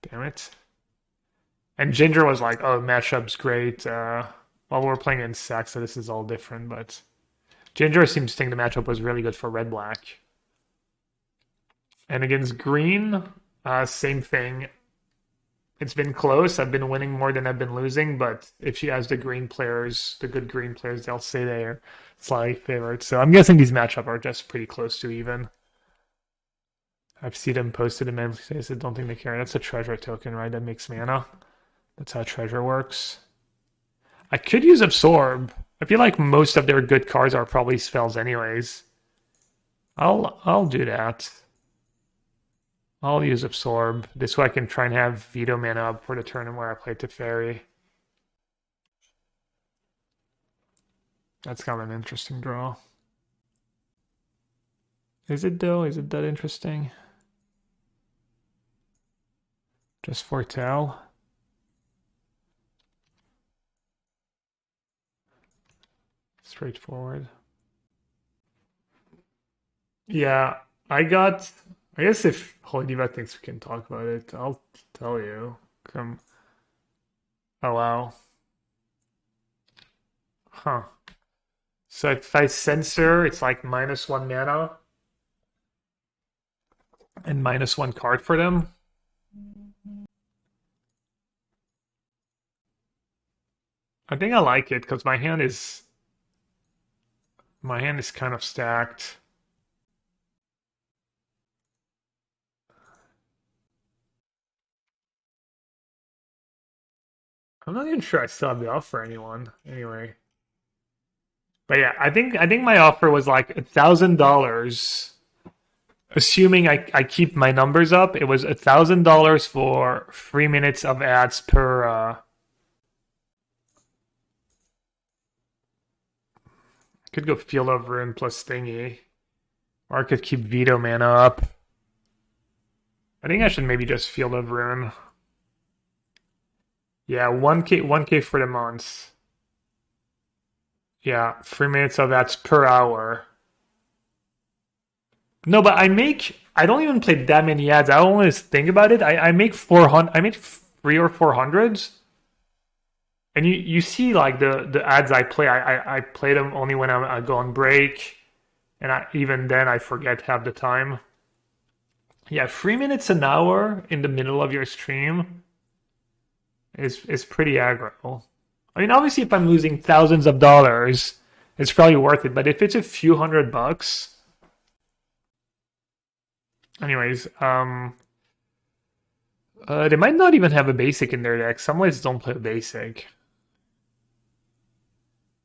Damn it. And Ginger was like, oh, matchup's great. Well, we're playing in sack, so this is all different, but Ginger seems to think the matchup was really good for red-black. And against green, same thing. It's been close. I've been winning more than I've been losing, but if she has the green players, the good green players, they'll say they're slightly favored. So I'm guessing these matchups are just pretty close to even. I've seen them posted in men I don't think they care. That's a treasure token, right? That makes mana. That's how treasure works. I could use Absorb. I feel like most of their good cards are probably spells anyways. I'll do that. I'll use Absorb. This way I can try and have Veto mana up for the turn where I play Teferi. That's kind of an interesting draw. Is it though? Is it that interesting? Just foretell. Straightforward. Yeah, I guess if Holy Diva thinks we can talk about it, I'll tell you. Come. Oh wow. Huh. So if I censor, it's like -1 mana and -1 card for them. I think I like it because my hand is kind of stacked. I'm not even sure I still have the offer for anyone. Anyway. But yeah, I think my offer was like $1,000 assuming I keep my numbers up, it was $1,000 for 3 minutes of ads per. Could go Field of Ruin plus Thingy, or I could keep Veto Mana up. I think I should maybe just Field of Ruin. Yeah, 1K for the month. Yeah, 3 minutes of ads per hour. No, but I don't even play that many ads. I don't always think about it. I make 400, I make 3 or 400s. And you see like the ads I play, I play them only when I go on break. And even then I forget half the time. Yeah, 3 minutes an hour in the middle of your stream is pretty aggro. I mean, obviously if I'm losing thousands of dollars, it's probably worth it. But if it's a few $100, anyways, they might not even have a basic in their deck. Some ways don't play a basic.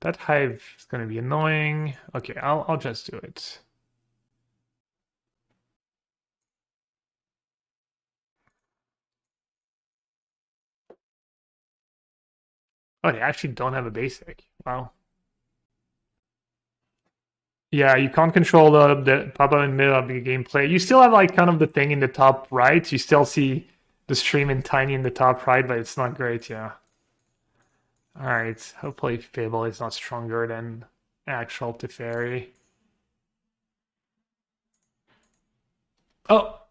That hive is going to be annoying. Okay, I'll just do it. Oh, they actually don't have a basic. Wow. Yeah, you can't control the pop-up in the middle of the gameplay. You still have like kind of the thing in the top right. You still see the stream in tiny in the top right, but it's not great. Yeah. All right. Hopefully, Fable is not stronger than actual Teferi. Oh.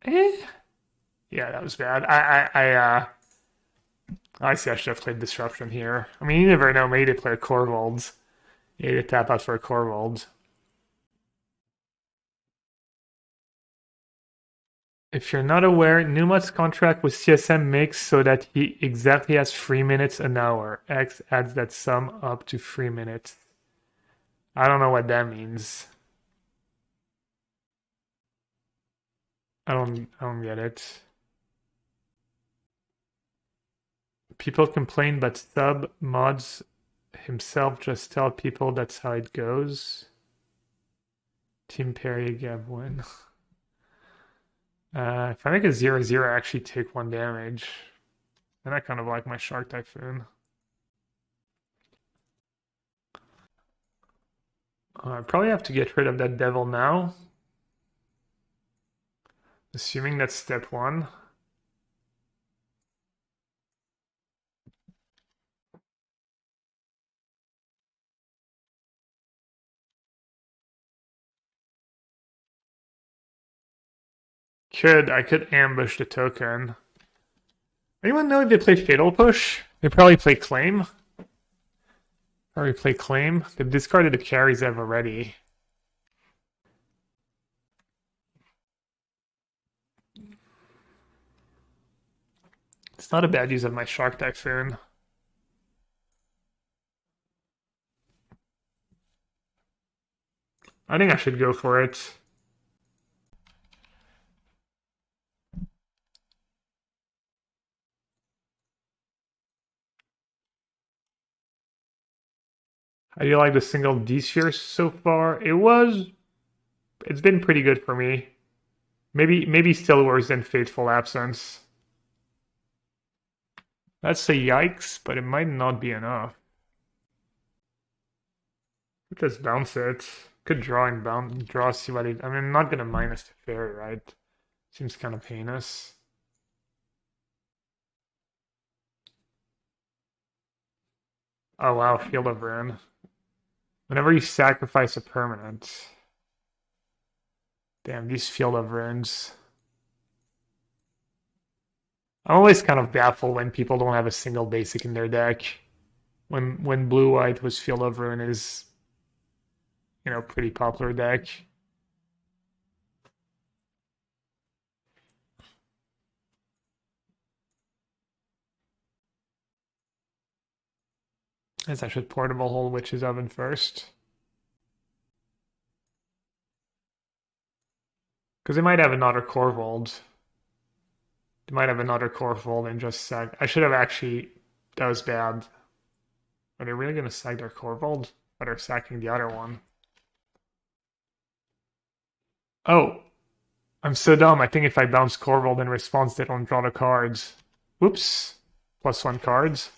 Eh. Yeah, that was bad. I see. I should have played Disruption here. I mean, you never know. Maybe they play a Corvold. You need to tap out for a Corvold. If you're not aware, Numat's contract with CSM makes so that he exactly has 3 minutes an hour. X adds that sum up to 3 minutes. I don't know what that means. I don't get it. People complain, but Sub mods himself just tell people that's how it goes. Team Perry Gavwin. If I make a 0-0, I actually take 1 damage. And I kind of like my Shark Typhoon. I probably have to get rid of that Devil now. Assuming that's step 1. I could ambush the token. Anyone know if they play Fatal Push? They probably play Claim. Probably play Claim. They've discarded the carries they have already. It's not a bad use of my Shark Typhoon. I think I should go for it. How do you like the single D-Sphere so far? It's been pretty good for me. Maybe still worse than Fateful Absence. That's a yikes, but it might not be enough. Just bounce it. Could draw and bounce, draw, see what it. I mean, I'm not gonna minus the fairy, right? Seems kind of heinous. Oh wow, Field of Ruin. Whenever you sacrifice a permanent. Damn, these Field of Ruins. I'm always kind of baffled when people don't have a single basic in their deck. When blue white was Field of Ruin is, pretty popular deck. Guess I should portable hold Witch's Oven first. Because they might have another Corvold. They might have another Corvold and just sack. I should have actually. That was bad. Are they really going to sack their Corvold? Or they're sacking the other one? Oh, I'm so dumb. I think if I bounce Corvold in response, they don't draw the cards. Whoops. +1 cards.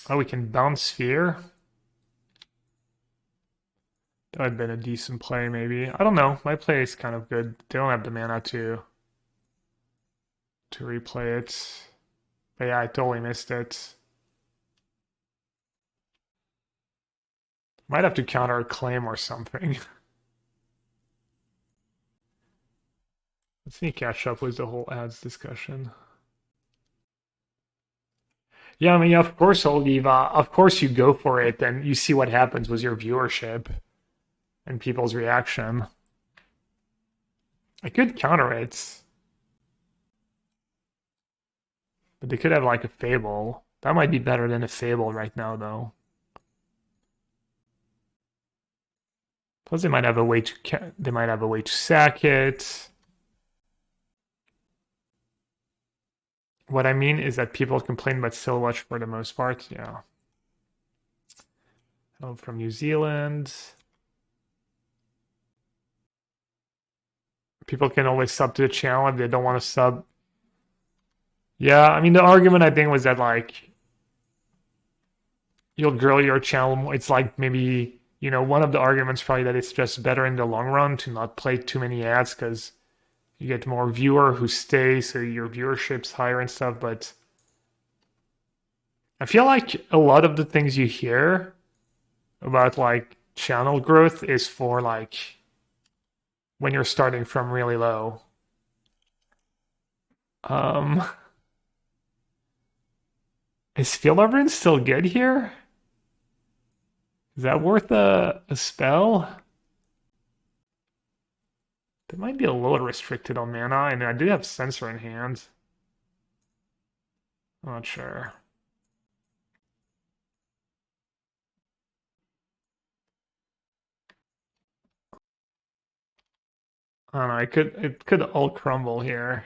Oh, we can bounce Sphere. That would have been a decent play, maybe. I don't know. My play is kind of good. They don't have the mana to replay it. But yeah, I totally missed it. Might have to counter a claim or something. Let's see, catch up with the whole ads discussion. Yeah, I mean, of course, Oliva, of course you go for it and you see what happens with your viewership and people's reaction. I could counter it, but they could have like a Fable. That might be better than a Fable right now, though. Plus, they might have a way to sack it. What I mean is that people complain about Silhouette for the most part. Yeah. Hello from New Zealand. People can always sub to the channel if they don't want to sub. Yeah, I mean the argument I think was that like you'll grow your channel more. It's like maybe one of the arguments probably that it's just better in the long run to not play too many ads because you get more viewer who stay, so your viewership's higher and stuff. But I feel like a lot of the things you hear about like channel growth is for like when you're starting from really low. Um, is Field Arboryn still good here? Is that worth a spell? They might be a little restricted on mana, and I do have Sensor in hand. I'm not sure. I don't know. It could all crumble here.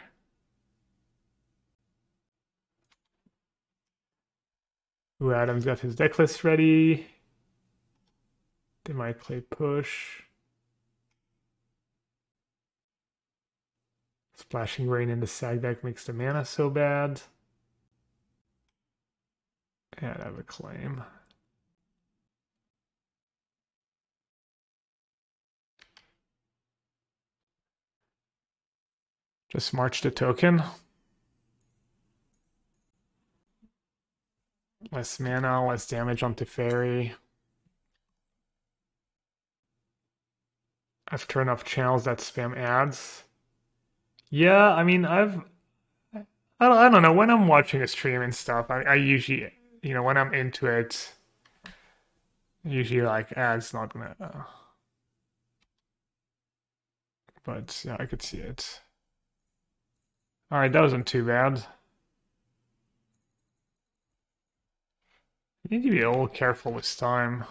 Ooh, Adam's got his deck list ready. They might play push. Splashing Rain in the sag deck makes the mana so bad. And I have a claim. Just march the token. Less mana, less damage on Teferi. I've turned off channels that spam ads. Yeah, I mean, I don't know. When I'm watching a stream and stuff, I usually, when I'm into it, usually like ads not gonna. But yeah, I could see it. All right, that wasn't too bad. You need to be a little careful this time,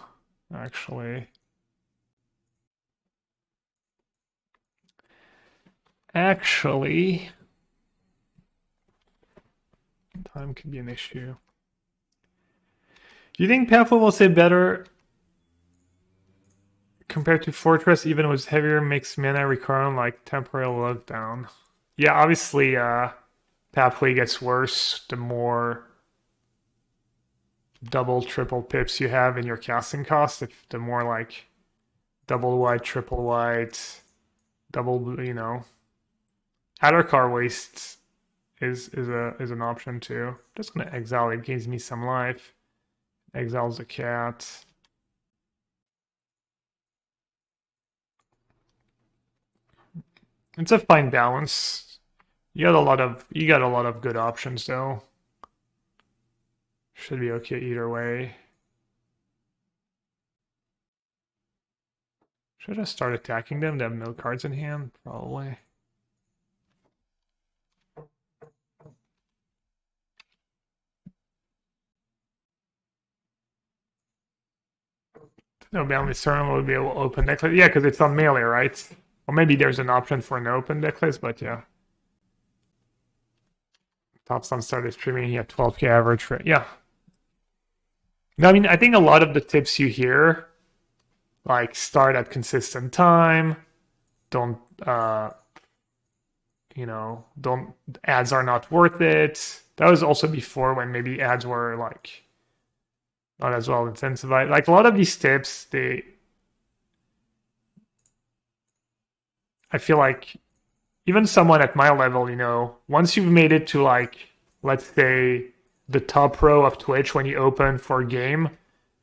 actually. Actually, time could be an issue. Do you think Pathway will say better compared to Fortress, even with heavier mixed mana requirement like temporary lockdown? Yeah, obviously, Pathway gets worse the more double, triple pips you have in your casting cost. If the more like double white, triple white, double, Addercar waste is an option too. Just gonna exile. It gives me some life. Exiles the cat. It's a fine balance. You got a lot of good options though. Should be okay either way. Should I start attacking them? They have no cards in hand, probably. No, boundless tournament would be able to open necklace. Yeah, because it's on melee, right? Or maybe there's an option for an open necklace, but yeah. Top Sun started streaming, he had 12k average for yeah. No, I mean I think a lot of the tips you hear Like start at consistent time. Don't don't ads are not worth it. That was also before when maybe ads were like not as well incentivized. Like a lot of these tips, I feel like even someone at my level, once you've made it to like, let's say the top row of Twitch when you open for a game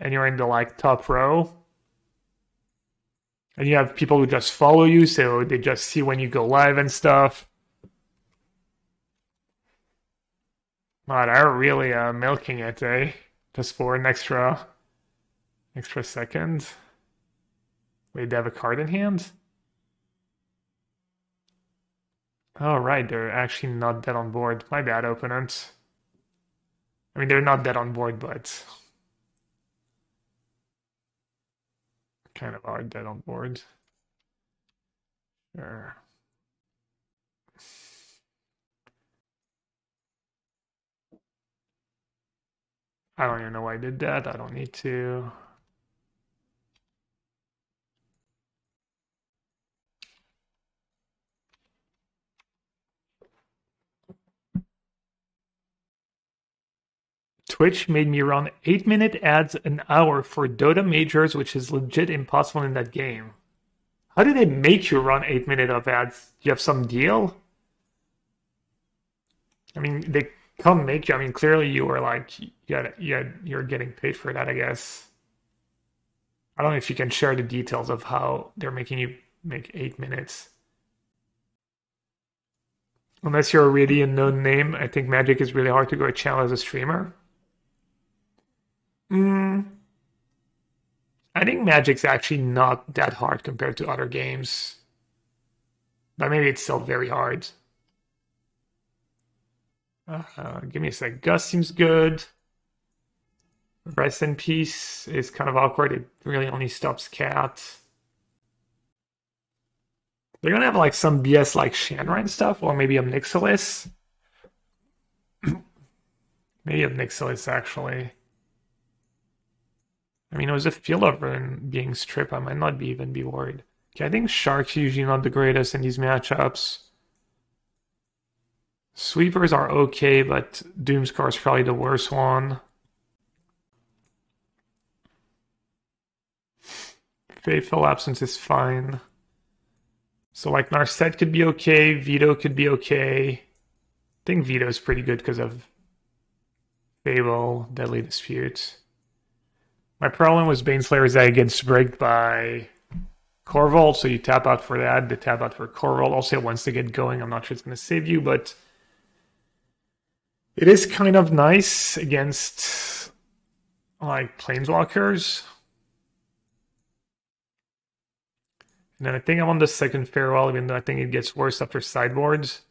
and you're in the like top row and you have people who just follow you, so they just see when you go live and stuff. But I'm really milking it, eh? Just for an extra second. Wait, they have a card in hand? Oh, right, they're actually not dead on board. My bad, opponent. I mean, they're not dead on board, but kind of are dead on board. Sure. I don't even know why I did that. I don't need to. Twitch made me run 8-minute ads an hour for Dota Majors, which is legit impossible in that game. How do they make you run 8 minutes of ads? Do you have some deal? I mean, they come make you. I mean, clearly you were like, you're getting paid for that, I guess. I don't know if you can share the details of how they're making you make 8 minutes. Unless you're already a known name, I think Magic is really hard to go a channel as a streamer. Mm, I think Magic's actually not that hard compared to other games. But maybe it's still very hard. Give me a sec. Gus seems good. Rest in Peace is kind of awkward. It really only stops Cat. They're gonna have like some BS like Shanrine stuff, or maybe a Nixilis. Maybe a Nixilis actually. I mean, it was a field of being stripped. I might not even be worried. Okay, I think Shark's usually not the greatest in these matchups. Sweepers are okay, but Doomscar is probably the worst one. Faithful Absence is fine. So like Narset could be okay, Veto could be okay. I think Veto is pretty good because of Fable, Deadly Dispute. My problem with Baneslayer is that it gets bricked by Corvold, so you tap out for that, the tap out for Corvold. Also, once they get going, I'm not sure it's going to save you, but it is kind of nice against like Planeswalkers. And then I think I'm on the second farewell, even though I think it gets worse after sideboards.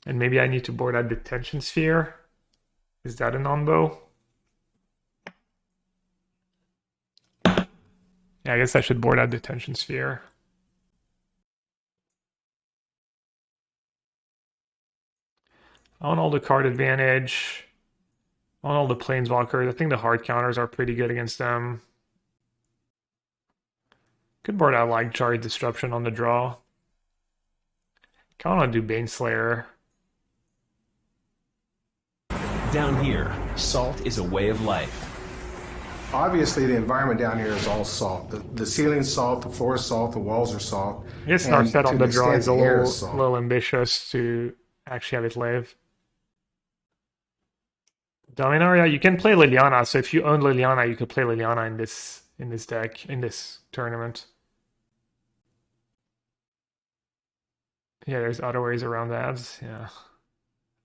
And maybe I need to board that Detention Sphere. Is that a non-bow? Yeah, I guess I should board that Detention Sphere. I want all the card advantage. I want all the Planeswalkers. I think the hard counters are pretty good against them. Could board out like Jarry Disruption on the draw. Kind of want to do Baneslayer. Down here, salt is a way of life. Obviously, the environment down here is all salt. The ceiling's salt, the floor is salt, the walls are salt. I guess and Narset to on the an draw extent, is a the air is salt. little ambitious to actually have it live. Dominaria, you can play Liliana, so if you own Liliana, you could play Liliana in this deck, in this tournament. Yeah, there's other ways around ads. Yeah.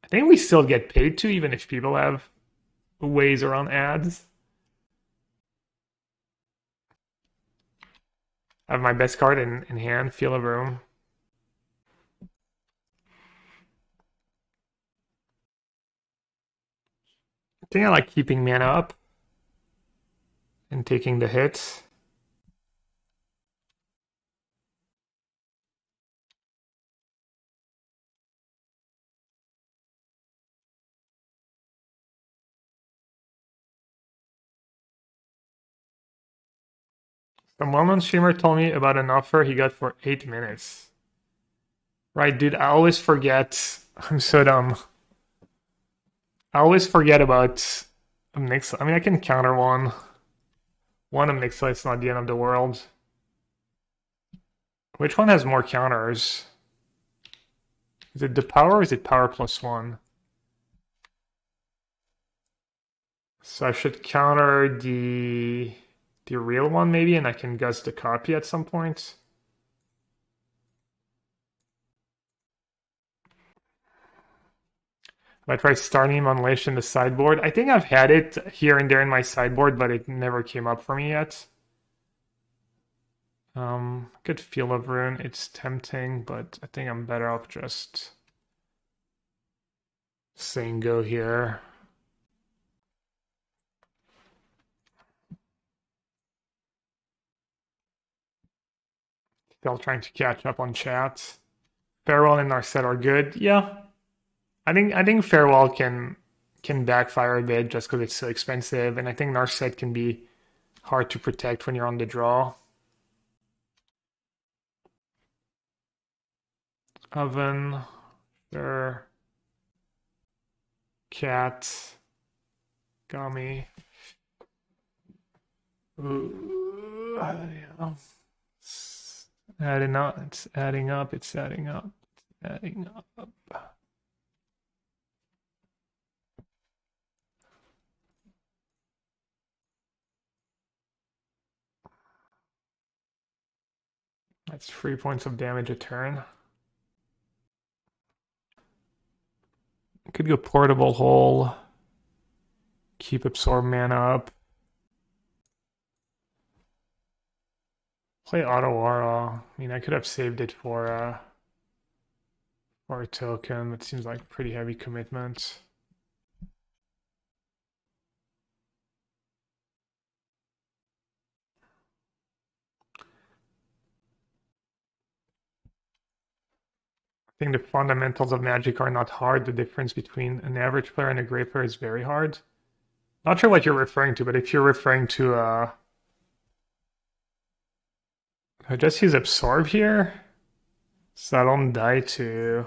I think we still get paid to, even if people have ways around ads. I have my best card in hand, Feel of Room. I think I like keeping mana up and taking the hits. Some well-known streamer told me about an offer he got for 8 minutes. Right, dude, I always forget. I'm so dumb. I always forget about a mix. I mean, I can counter one. One of mix, it's not the end of the world. Which one has more counters? Is it the power or is it power plus one? So I should counter the real one maybe, and I can guess the copy at some point. I tried starting him unleashed in the sideboard. I think I've had it here and there in my sideboard, but it never came up for me yet. Good Field of Ruin. It's tempting, but I think I'm better off just saying go here. Still trying to catch up on chat. Farewell and Narset are good. Yeah. I think Farewell can backfire a bit just because it's so expensive, and I think Narset can be hard to protect when you're on the draw. Oven, sure. Cat, Gummy. Ooh, yeah. It's adding up, it's adding up, it's adding up, it's adding up. That's 3 points of damage a turn. Could go Portable Hole. Keep Absorb mana up. Play Otawara. I mean, I could have saved it for a token. It seems like pretty heavy commitment. I think the fundamentals of Magic are not hard. The difference between an average player and a great player is very hard. Not sure what you're referring to, but if you're referring to I just use Absorb here, so I don't die to.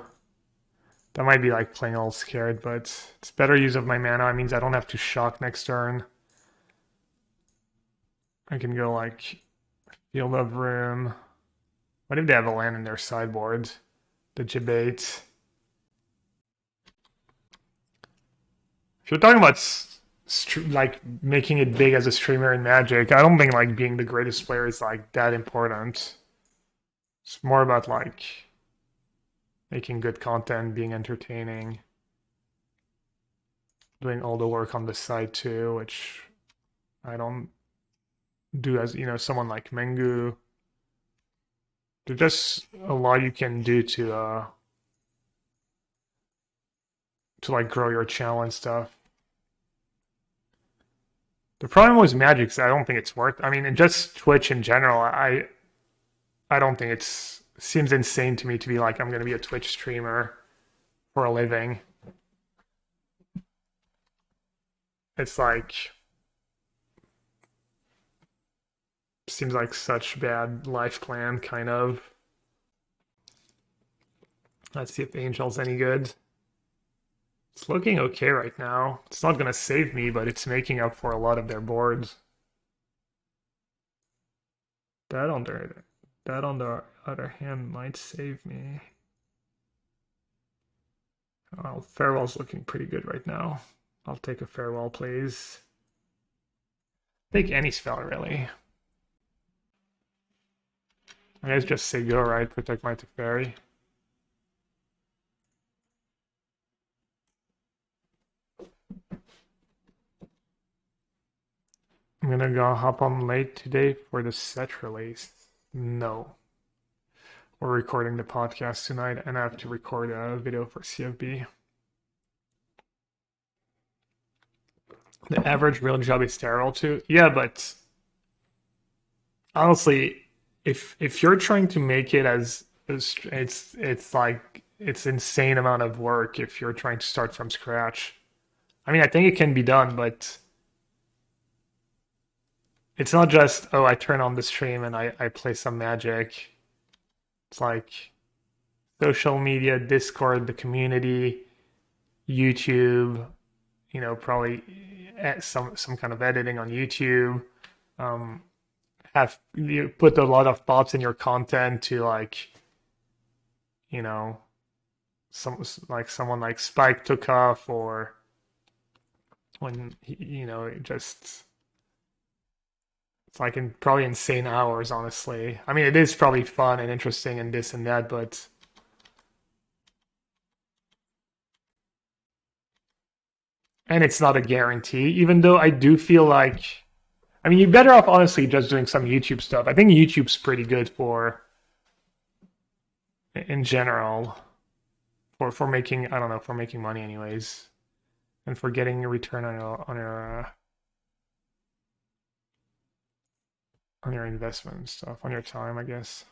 That might be like playing all scared, but it's better use of my mana. It means I don't have to shock next turn. I can go like Field of Ruin. What if they have a land in their sideboard? The Jabate. If you're talking about like making it big as a streamer in Magic, I don't think like being the greatest player is like that important. It's more about like making good content, being entertaining, doing all the work on the side too, which I don't do as someone like Mengu. There's just a lot you can do to like grow your channel and stuff. The problem with Magic is I don't think it's worth. I mean, and just Twitch in general, I don't think seems insane to me to be like I'm going to be a Twitch streamer for a living. It's like seems like such bad life plan, kind of. Let's see if Angel's any good. It's looking okay right now. It's not gonna save me, but it's making up for a lot of their boards. That on the other hand might save me. Oh, Farewell's looking pretty good right now. I'll take a Farewell, please. Take any spell, really. I guess just say go, right? Protect my Teferi. I'm gonna go hop on late today for the set release. No. We're recording the podcast tonight, and I have to record a video for CFB. The average real job is sterile too. Yeah, but honestly, if you're trying to make it as it's like it's insane amount of work if you're trying to start from scratch. I mean, I think it can be done, but it's not just, oh, I turn on the stream and I play some Magic. It's like social media, Discord, the community, YouTube, you know, probably some kind of editing on YouTube. Um, have you put a lot of thoughts in your content to like, you know, someone like Spike took off, or when you know, it just it's like probably insane hours, honestly. I mean, it is probably fun and interesting and this and that, but and it's not a guarantee, even though I do feel like, I mean, you're better off honestly just doing some YouTube stuff. I think YouTube's pretty good for, in general, for making, I don't know, for making money anyways, and for getting a return on your investment and stuff, on your time, I guess.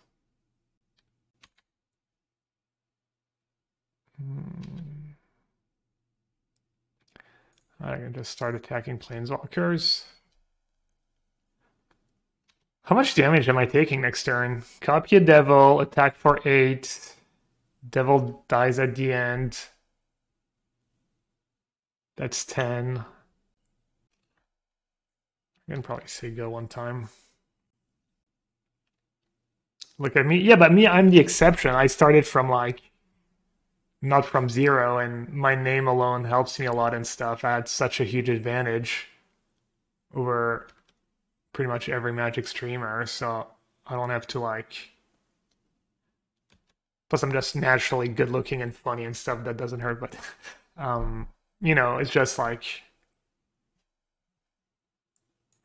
I can just start attacking planeswalkers. How much damage am I taking next turn? Copy a devil, attack for 8. Devil dies at the end. That's 10. I can probably say go one time. Look at me. Yeah, but me, I'm the exception. I started from like, not from 0, and my name alone helps me a lot and stuff. I had such a huge advantage over pretty much every Magic streamer, so I don't have to like. Plus, I'm just naturally good looking and funny and stuff. That doesn't hurt, but you know, it's just like,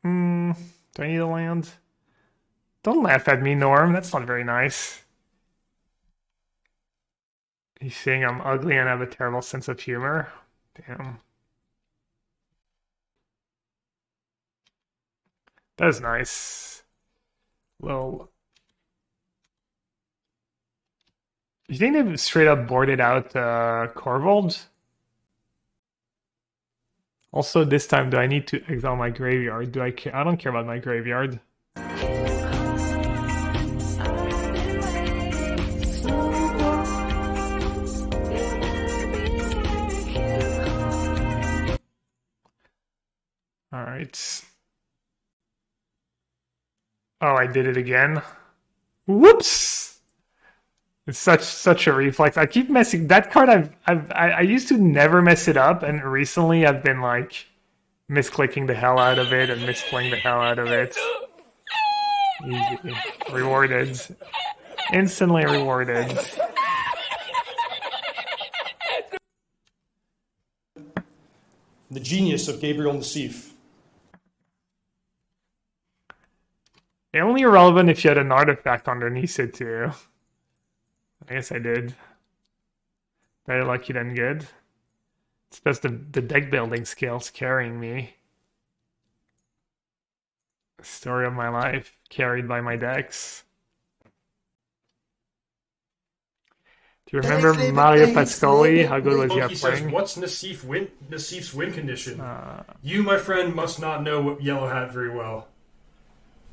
do I need a land? Don't laugh at me, Norm. That's not very nice. He's saying I'm ugly and have a terrible sense of humor. Damn. That is nice. Well, you think they've straight up boarded out Corvold? Also, this time, do I need to exile my graveyard? Do I care? I don't care about my graveyard. All right. Oh, I did it again. Whoops! It's such a reflex. I keep messing that card. I used to never mess it up, and recently I've been like misclicking the hell out of it and misplaying the hell out of it. Easy. Rewarded. Instantly rewarded. The genius of Gabriel Nassif. Only irrelevant if you had an artifact underneath it too. I guess I did. Very lucky then, good. It's just the deck building skills carrying me. Story of my life, carried by my decks. Do you remember Mario Pascoli? How good was he at He says, playing? what's Nassif's win condition? You, my friend, must not know Yellowhat very well.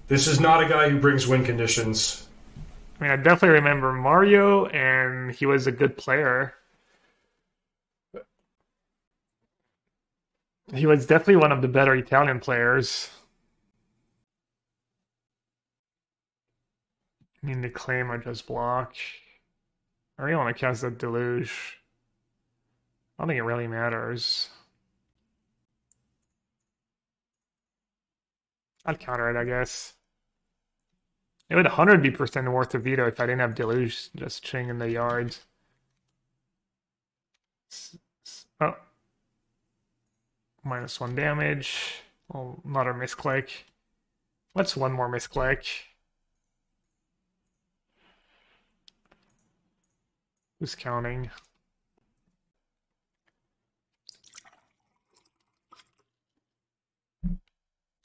This is not a guy who brings win conditions. I mean, I definitely remember Mario, and he was a good player. He was definitely one of the better Italian players. I mean, the claim or just block. I really want to cast that Deluge. I don't think it really matters. I'd counter it, I guess. It would 100% worth a veto if I didn't have Deluge just chilling in the yard. Oh. -1 damage. Oh, another misclick. What's one more misclick? Who's counting?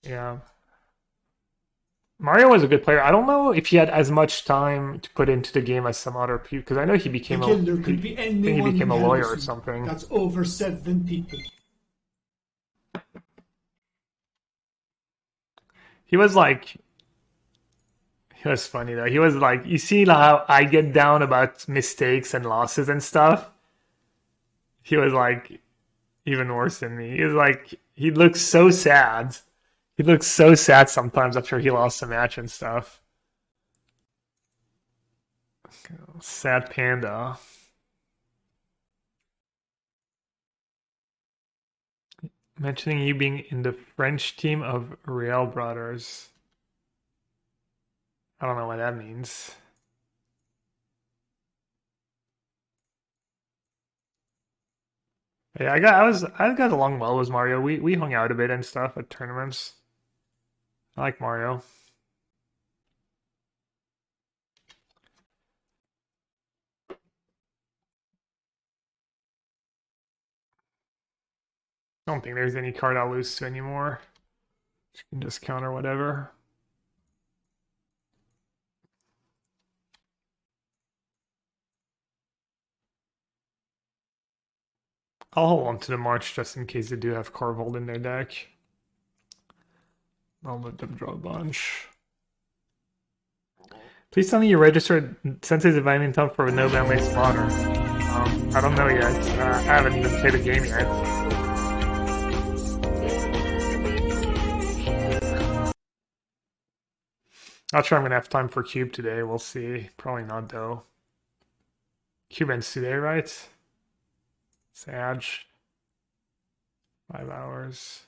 Yeah. Mario was a good player. I don't know if he had as much time to put into the game as some other people, because I know he became a, There could be I think he anyone became a in lawyer or Henderson. something. That's over 7 people. He was like, he was funny though. He was like, you see how I get down about mistakes and losses and stuff? He was like even worse than me. He was like, he looked so sad. He looked so sad sometimes after he lost a match and stuff. Sad panda. Mentioning you being in the French team of Real Brothers. I don't know what that means. Yeah, I got along well with Mario. We hung out a bit and stuff at tournaments. I like Mario. I don't think there's any card I'll lose to anymore. You can just counter whatever. I'll hold on to the March just in case they do have Carvold in their deck. I'll let them draw a bunch. Please tell me you registered Sensei's Divine Intel for no ban waste slaughter. I don't know yet. I haven't even played the game yet. Not sure I'm gonna have time for Cube today. We'll see. Probably not though. Cube ends today, right? Sag. 5 hours.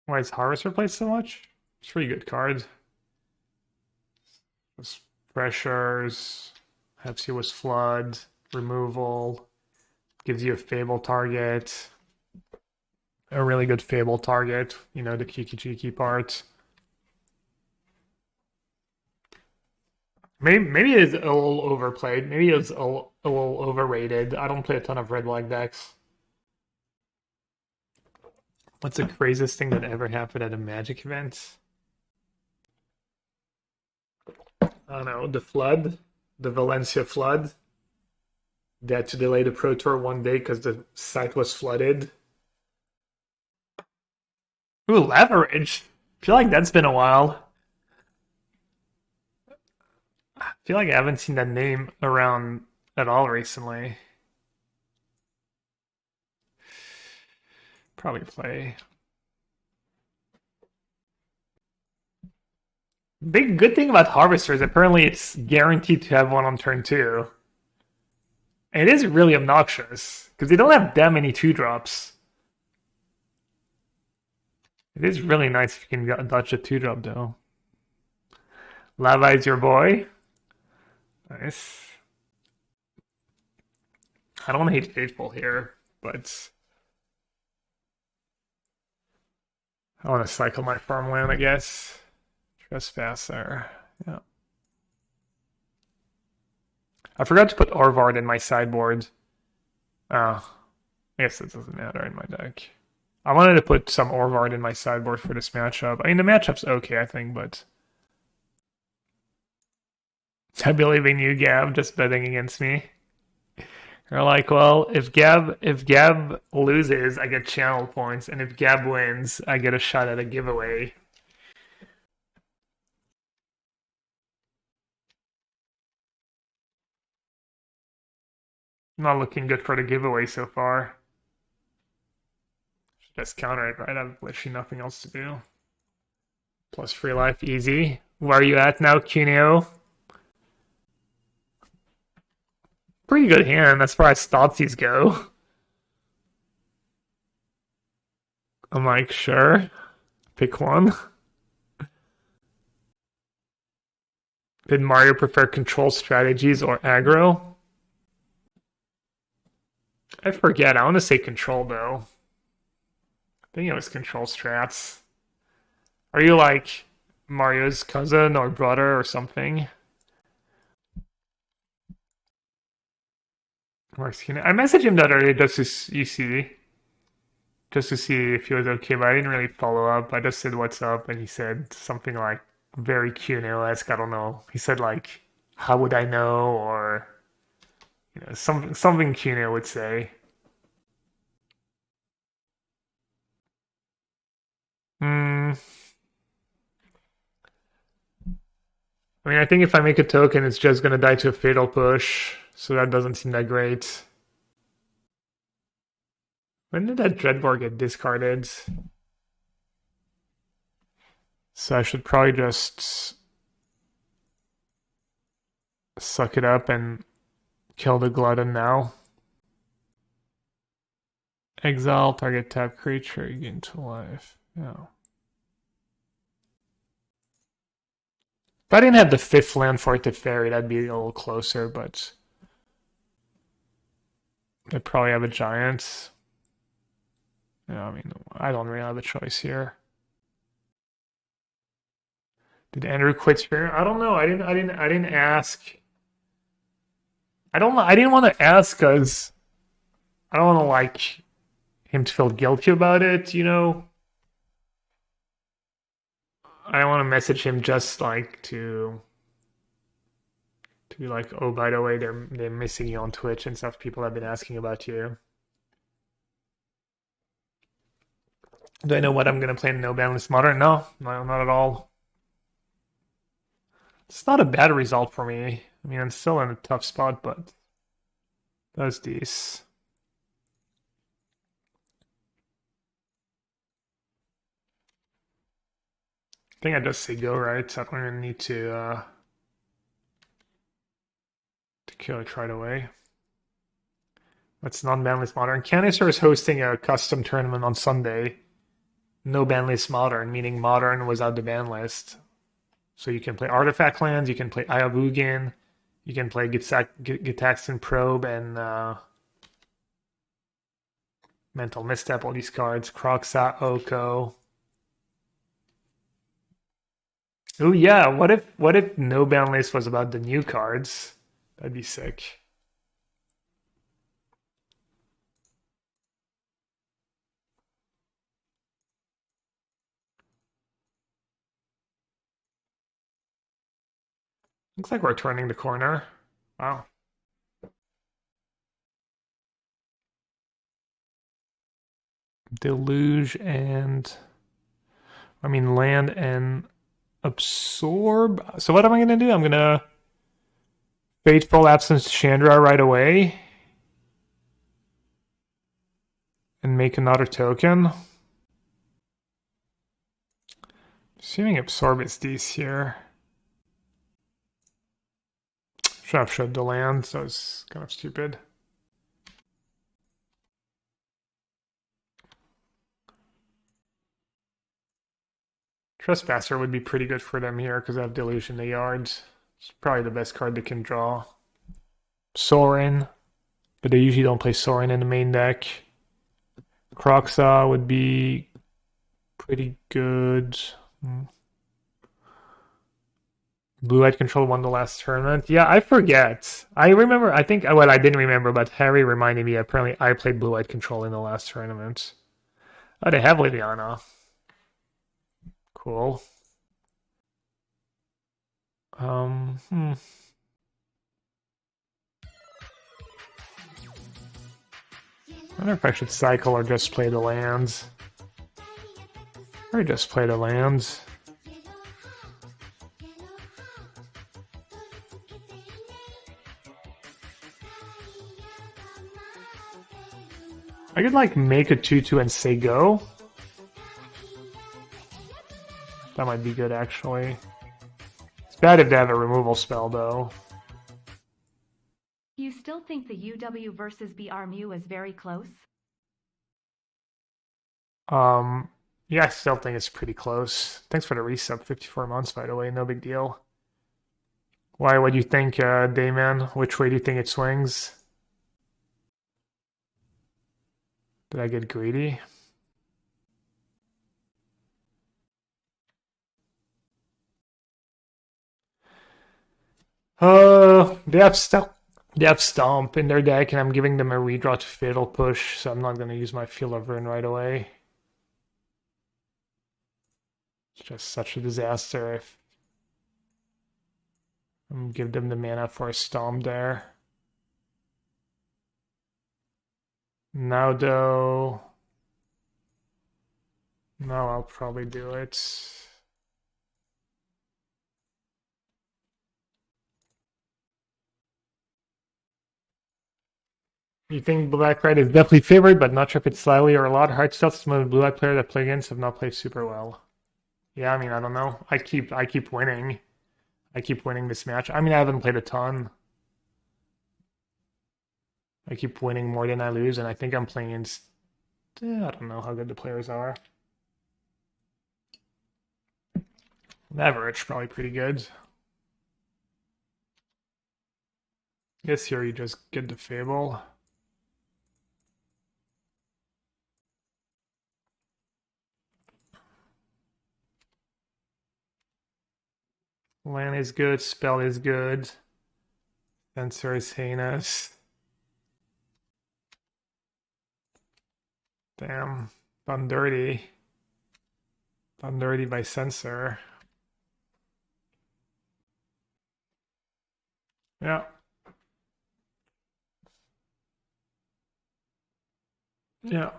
Why is Harvester played so much? It's a pretty good card. Just pressures, helps you with flood, removal, gives you a Fable target. A really good Fable target, you know, the Kiki part. Maybe it's a little overplayed. Maybe it's a little overrated. I don't play a ton of red black decks. What's the craziest thing that ever happened at a Magic event? I don't know, the flood, the Valencia flood. They had to delay the Pro Tour one day because the site was flooded. Ooh, leverage. I feel like that's been a while. I feel like I haven't seen that name around at all recently. Probably play. Big good thing about Harvester is apparently it's guaranteed to have one on turn 2. And it is really obnoxious because they don't have that many 2-drops. It is really nice if you can dodge a 2-drop though. Lava is your boy. Nice. I don't hate Faithful here, but I want to cycle my farmland, I guess. Trespasser. Yeah. I forgot to put Orvard in my sideboard. Oh, I guess it doesn't matter in my deck. I wanted to put some Orvard in my sideboard for this matchup. I mean, the matchup's okay, I think, but I believe in you, Gab, just betting against me. You're like, well, if Gab loses, I get channel points, and if Gab wins, I get a shot at a giveaway. Not looking good for the giveaway so far. Should just counter it, right? I have literally nothing else to do. Plus free life, easy. Where are you at now, Cuneo? Pretty good hand as far as Thoughtseize go. I'm like, sure. Pick one. Did Mario prefer control strategies or aggro? I forget. I want to say control, though. I think it was control strats. Are you like Mario's cousin or brother or something? I messaged him the other day just to see if he was okay, but I didn't really follow up. I just said what's up, and he said something like very Q&A-esque. I don't know. He said like, "How would I know?" or something Q&A would say. Hmm. I mean, I think if I make a token, it's just gonna die to a fatal push, so that doesn't seem that great. When did that Dreadbore get discarded? So I should probably just suck it up and kill the Glutton now. Exile, target tap creature, you gain 2 life. Yeah. If I didn't have the 5th land for it to fairy, that'd be a little closer, but I'd probably have a giant. Yeah, I mean, I don't really have a choice here. Did Andrew quit Spirit? I don't know. I didn't ask. I didn't want to ask because I don't want to like him to feel guilty about it, you know. I want to message him just like to be like, oh, by the way, they're missing you on Twitch and stuff. People have been asking about you. Do I know what I'm gonna play in No Boundless Modern? No, not at all. It's not a bad result for me. I mean, I'm still in a tough spot, but that's these. I think I just say go, right? So I don't even need to kill it right away. That's non-banlist modern. Canister is hosting a custom tournament on Sunday. No banlist modern, meaning modern was out the ban list. So you can play artifact lands, you can play Ayabugin, you can play Gitaxian Probe and Mental Misstep, all these cards. Kroxa, Oko. Oh yeah, what if no ban list was about the new cards? That'd be sick. Looks like we're turning the corner. Wow. Deluge and I mean land and absorb. So what am I gonna do? I'm gonna Fateful Absence Chandra right away and make another token. Assuming absorb is these here. Should have showed the land, so it's kind of stupid. Trespasser would be pretty good for them here because I have Deluge in the yards. It's probably the best card they can draw. Sorin, but they usually don't play Sorin in the main deck. Kroxa would be pretty good. Blue-White Control won the last tournament. Yeah, I forget. I remember, I think, well, I didn't remember, but Harry reminded me apparently I played Blue-White Control in the last tournament. Oh, they have Liliana. Cool. I wonder if I should cycle or just play the lands. Or just play the lands. I could like make a 2/2 and say go. That might be good actually. It's bad if they have a removal spell though. You still think the UW versus BRMU is very close? Yeah, I still think it's pretty close. Thanks for the resub, 54 months by the way, no big deal. Why, what do you think, Dayman? Which way do you think it swings? Did I get greedy? They have stealth. They have Stomp in their deck, and I'm giving them a redraw to Fatal Push, so I'm not going to use my Field of Ruin right away. It's just such a disaster if I'm give them the mana for a Stomp there. Now though, now I'll probably do it. You think Black-Red is definitely favored, but not sure if it's slightly or a lot. Hard stuff. Some of the blue-eyed players that play against have not played super well. Yeah, I mean, I don't know. I keep winning. I keep winning this match. I mean, I haven't played a ton. I keep winning more than I lose, and I think I'm playing against. I don't know how good the players are. Average, probably pretty good. Guess here you just get the Fable. Land is good, spell is good. Sensor is heinous. Damn, done dirty. Done dirty by Sensor. Yeah. Yeah.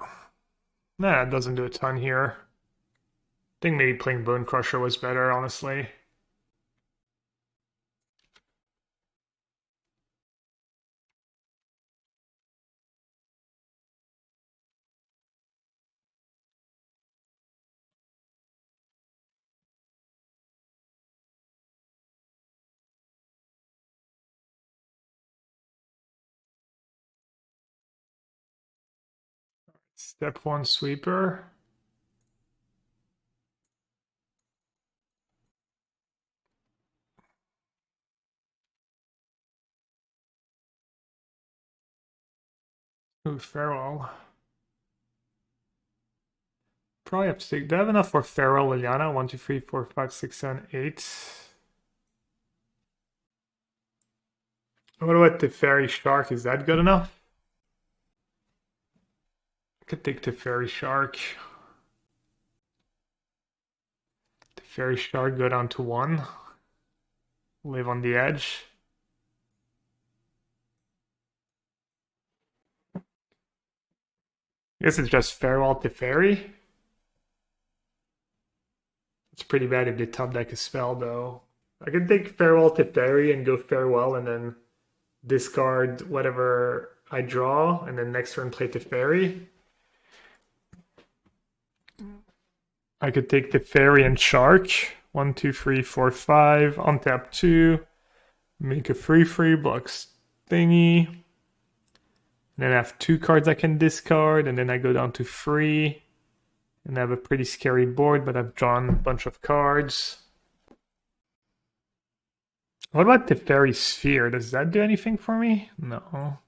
Nah, it doesn't do a ton here. I think maybe playing Bone Crusher was better, honestly. Step 1 sweeper. Ooh, Farewell. Probably have to take. Do I have enough for Farewell, Liliana? 1, 2, 3, 4, 5, 6, 7, 8. What about the Fairy Shark? Is that good enough? I could take the Fairy Shark. The Fairy Shark go down to 1. Live on the edge. I guess it's just Farewell to Fairy. It's pretty bad if the top deck is spell though. I could take Farewell to Fairy and go Farewell and then discard whatever I draw and then next turn play to Fairy. I could take the Fairy and Shark. 1, 2, 3, 4, 5. Untap 2. Make a 3/3 blocks thingy. And then I have 2 cards I can discard, and then I go down to 3. And I have a pretty scary board, but I've drawn a bunch of cards. What about the Fairy Sphere? Does that do anything for me? No.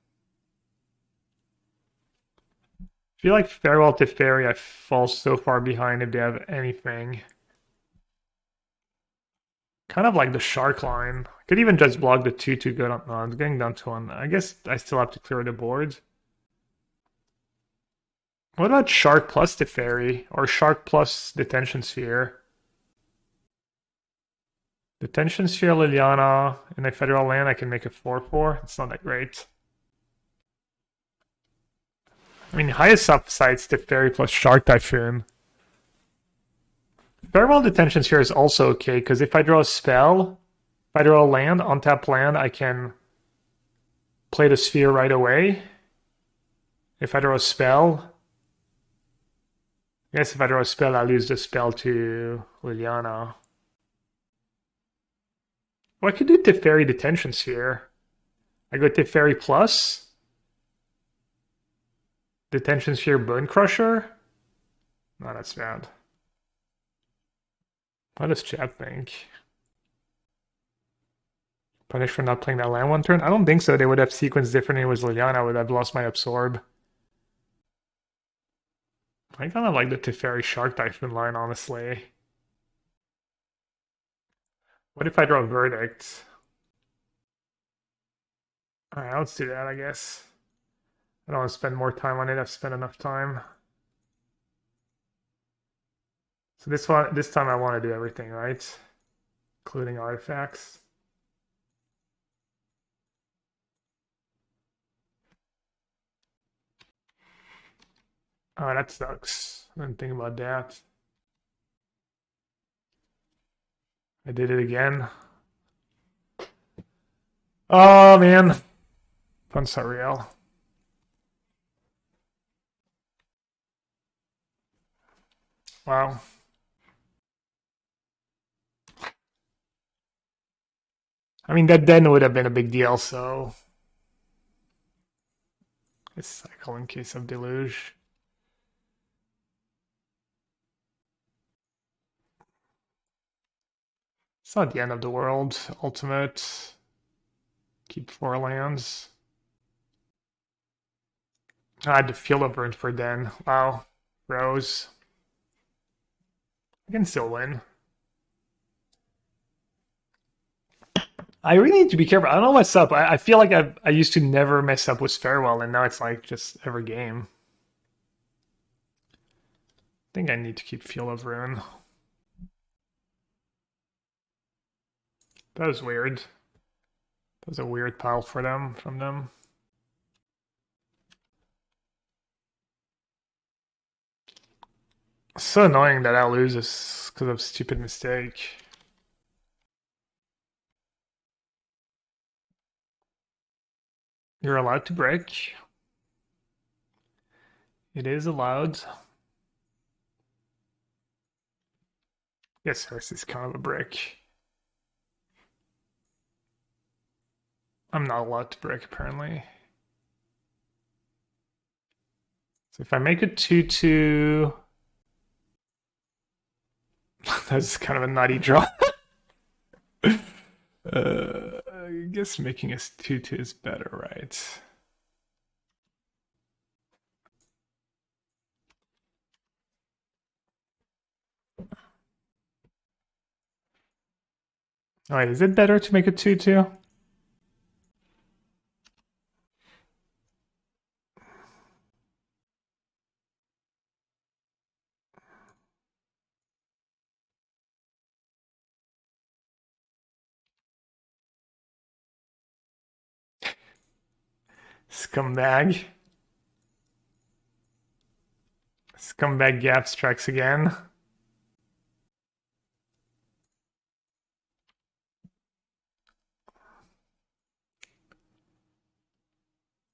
I feel like Farewell to Fairy, I fall so far behind if they have anything. Kind of like the Shark line. I could even just block the 2 to go down. No, it's getting down to 1. I guess I still have to clear the board. What about Shark plus the Fairy? Or Shark plus Detention Sphere? Detention Sphere, Liliana, in a Federal land, I can make a 4/4. It's not that great. I mean, highest upside's the Fairy plus Shark Typhoon. Farewell Detention Sphere is also okay, because if I draw a spell, if I draw a land, untap land, I can play the sphere right away. If I draw a spell, I guess if I draw a spell, I lose the spell to Liliana. Well, I could do Teferi Detention Sphere. I go Teferi plus. Detention Sphere Bone Crusher. No, that's bad. What does chat think? Punished for not playing that land one turn? I don't think so. They would have sequenced differently with Liliana. I would have lost my Absorb. I kind of like the Teferi Shark Typhoon line, honestly. What if I draw Verdict? Alright, let's do that, I guess. I don't want to spend more time on it. I've spent enough time. So this time I want to do everything, right? Including artifacts. Oh, that sucks. I didn't think about that. I did it again. Oh, man. Fun's not real. Wow. I mean, that then would have been a big deal, so... Let's cycle in case of deluge. It's not the end of the world. Ultimate. Keep 4 lands. I had to Field of Burn for Den. Wow. Rose. I can still win. I really need to be careful. I don't know what's up. I feel like I used to never mess up with Farewell, and now it's like just every game. I think I need to keep Field of Ruin. That was weird. That was a weird pile for them from them. It's so annoying that I lose this because of a stupid mistake. You're allowed to break. It is allowed. Yes, Hearse is kind of a brick. I'm not allowed to break, apparently. So if I make a 2-2... That's kind of a nutty draw. I guess making a 2-2 is better, right? Alright, is it better to make a 2-2? Scumbag. Scumbag Gap strikes again.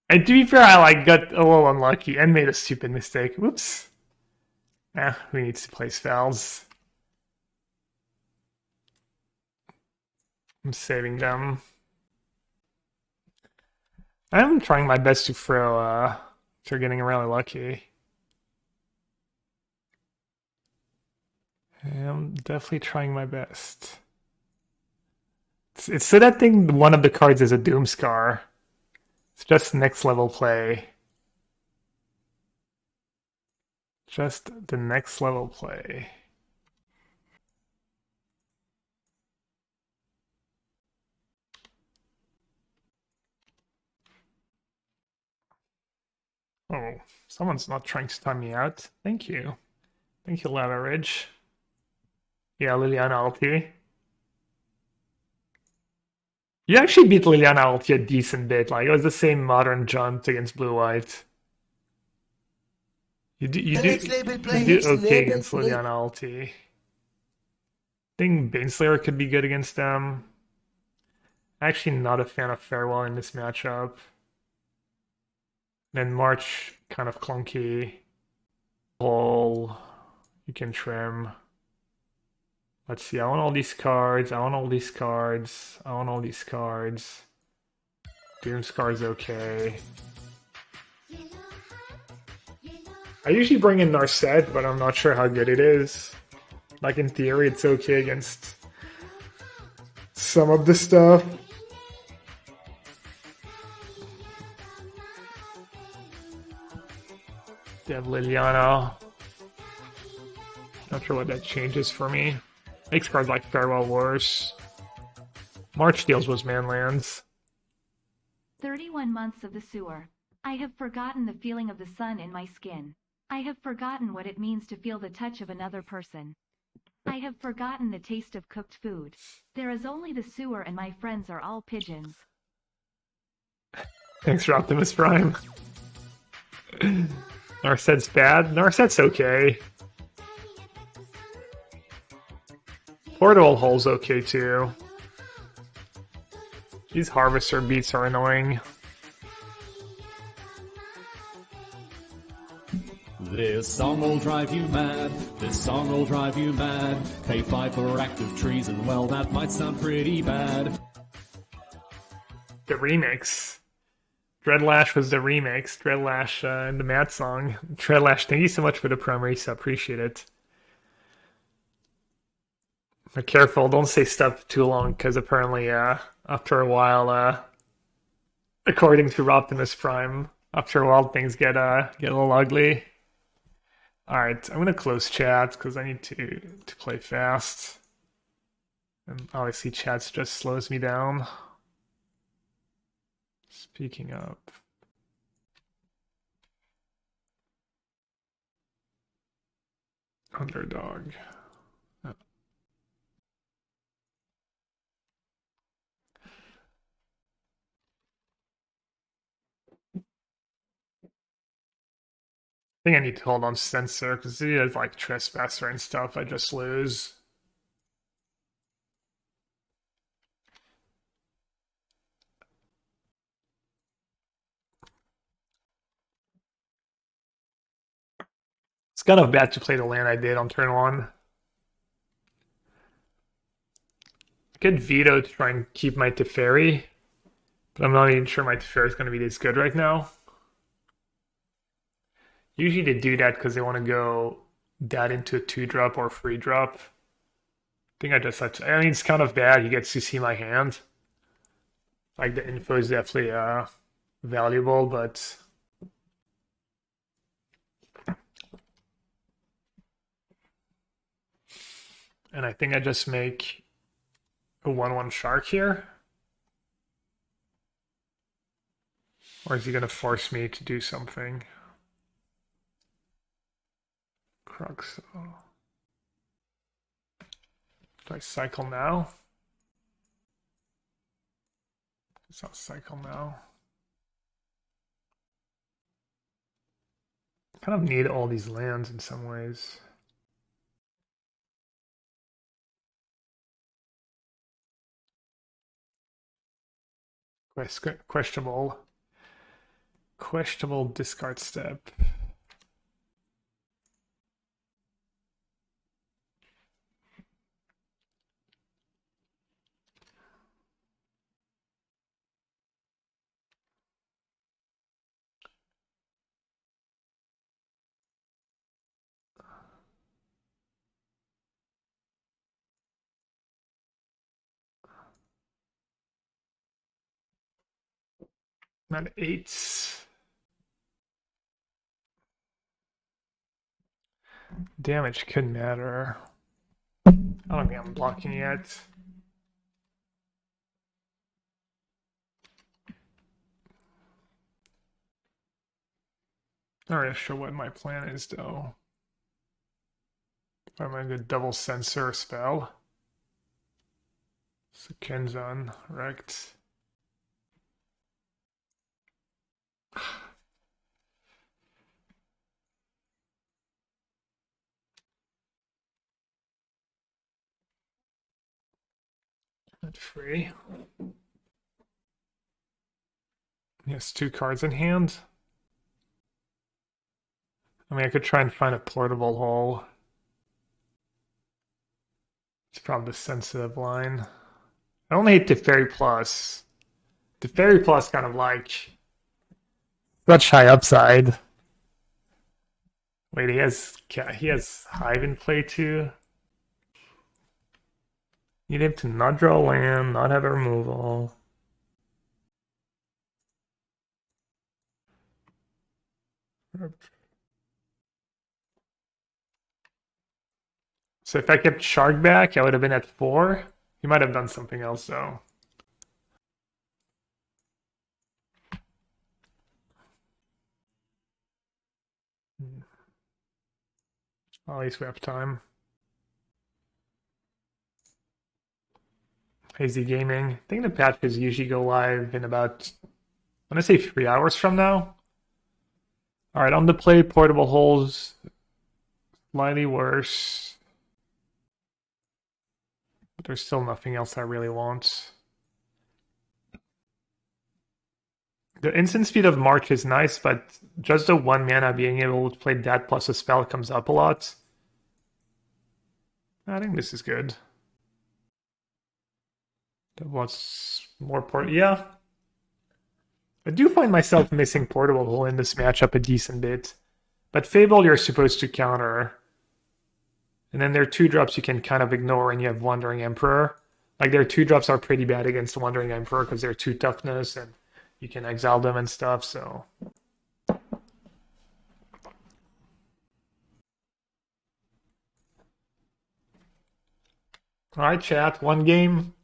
And to be fair, I got a little unlucky and made a stupid mistake. Whoops. Who needs to play spells? I'm saving them. I'm trying my best to throw, they're getting really lucky. I'm definitely trying my best. It's so that thing, one of the cards is a Doomscar. It's just next level play. Just the next level play. Oh, someone's not trying to time me out. Thank you. Thank you, Lava Ridge. Yeah, Liliana ulti. You actually beat Liliana ulti a decent bit. Like, it was the same modern jump against blue-white. You do okay against Liliana ulti. I think Baneslayer could be good against them. Actually not a fan of Farewell in this matchup. Then March, kind of clunky. Hole, you can trim. Let's see, I want all these cards, I want all these cards, I want all these cards. Doomscar's okay. I usually bring in Narset, but I'm not sure how good it is. Like, in theory, it's okay against some of the stuff. They have Liliana. Not sure what that changes for me. Makes cards like Farewell worse. March deals with manlands. 31 months of the sewer. I have forgotten the feeling of the sun in my skin. I have forgotten what it means to feel the touch of another person. I have forgotten the taste of cooked food. There is only the sewer and my friends are all pigeons. Thanks for Optimus Prime. Narset's bad? Narset's okay. Portal Hole's okay too. These Harvester beats are annoying. This song will drive you mad, this song will drive you mad. Pay 5 for active trees and well, that might sound pretty bad. The remix. Dreadlash was the remix. Dreadlash in the Mad song. Dreadlash, thank you so much for the primary sub. Appreciate it. But careful, don't say stuff too long, because apparently after a while, according to Optimus Prime, after a while things get a little ugly. Alright, I'm gonna close chat because I need to play fast. And obviously chat just slows me down. Speaking up. Underdog. Oh. I think I need to hold on censor because he has like trespasser and stuff. I just lose. It's kind of bad to play the land I did on turn 1. I could veto to try and keep my Teferi, but I'm not even sure my Teferi is going to be this good right now. Usually they do that because they want to go that into a 2-drop or 3-drop. I think I just I mean, it's kind of bad. He gets to see my hand. Like, the info is definitely valuable, but... And I think I just make a 1/1 shark here. Or is he going to force me to do something? Crux. Do I cycle now? It's not cycle now. I kind of need all these lands in some ways. Questionable discard step. Not 8. Damage could matter. I don't think I'm blocking yet. Not really sure what my plan is though. I'm going to double censor spell. So Kenzan, wrecked. Not free. He has 2 cards in hand. I mean, I could try and find a portable hole. It's probably the sensitive line. I only hate Teferi Plus. Teferi Plus kind of like such high upside. Wait, he has Hive in play too. Need him to not draw land, not have a removal. So if I kept Shark back, I would have been at 4. He might have done something else though. At least we have time. Hazy Gaming. I think the patches usually go live in about, I'm gonna say 3 hours from now. Alright, on the play, portable holes. Slightly worse. But there's still nothing else I really want. The instant speed of March is nice, but just the 1 mana being able to play that plus a spell comes up a lot. I think this is good. That was more yeah. I do find myself missing Portable Hole in this matchup a decent bit. But Fable you're supposed to counter. And then there are 2-drops you can kind of ignore and you have Wandering Emperor. Like their 2-drops are pretty bad against Wandering Emperor because they're 2 toughness and you can exile them and stuff, so. Alright, chat, 1 game.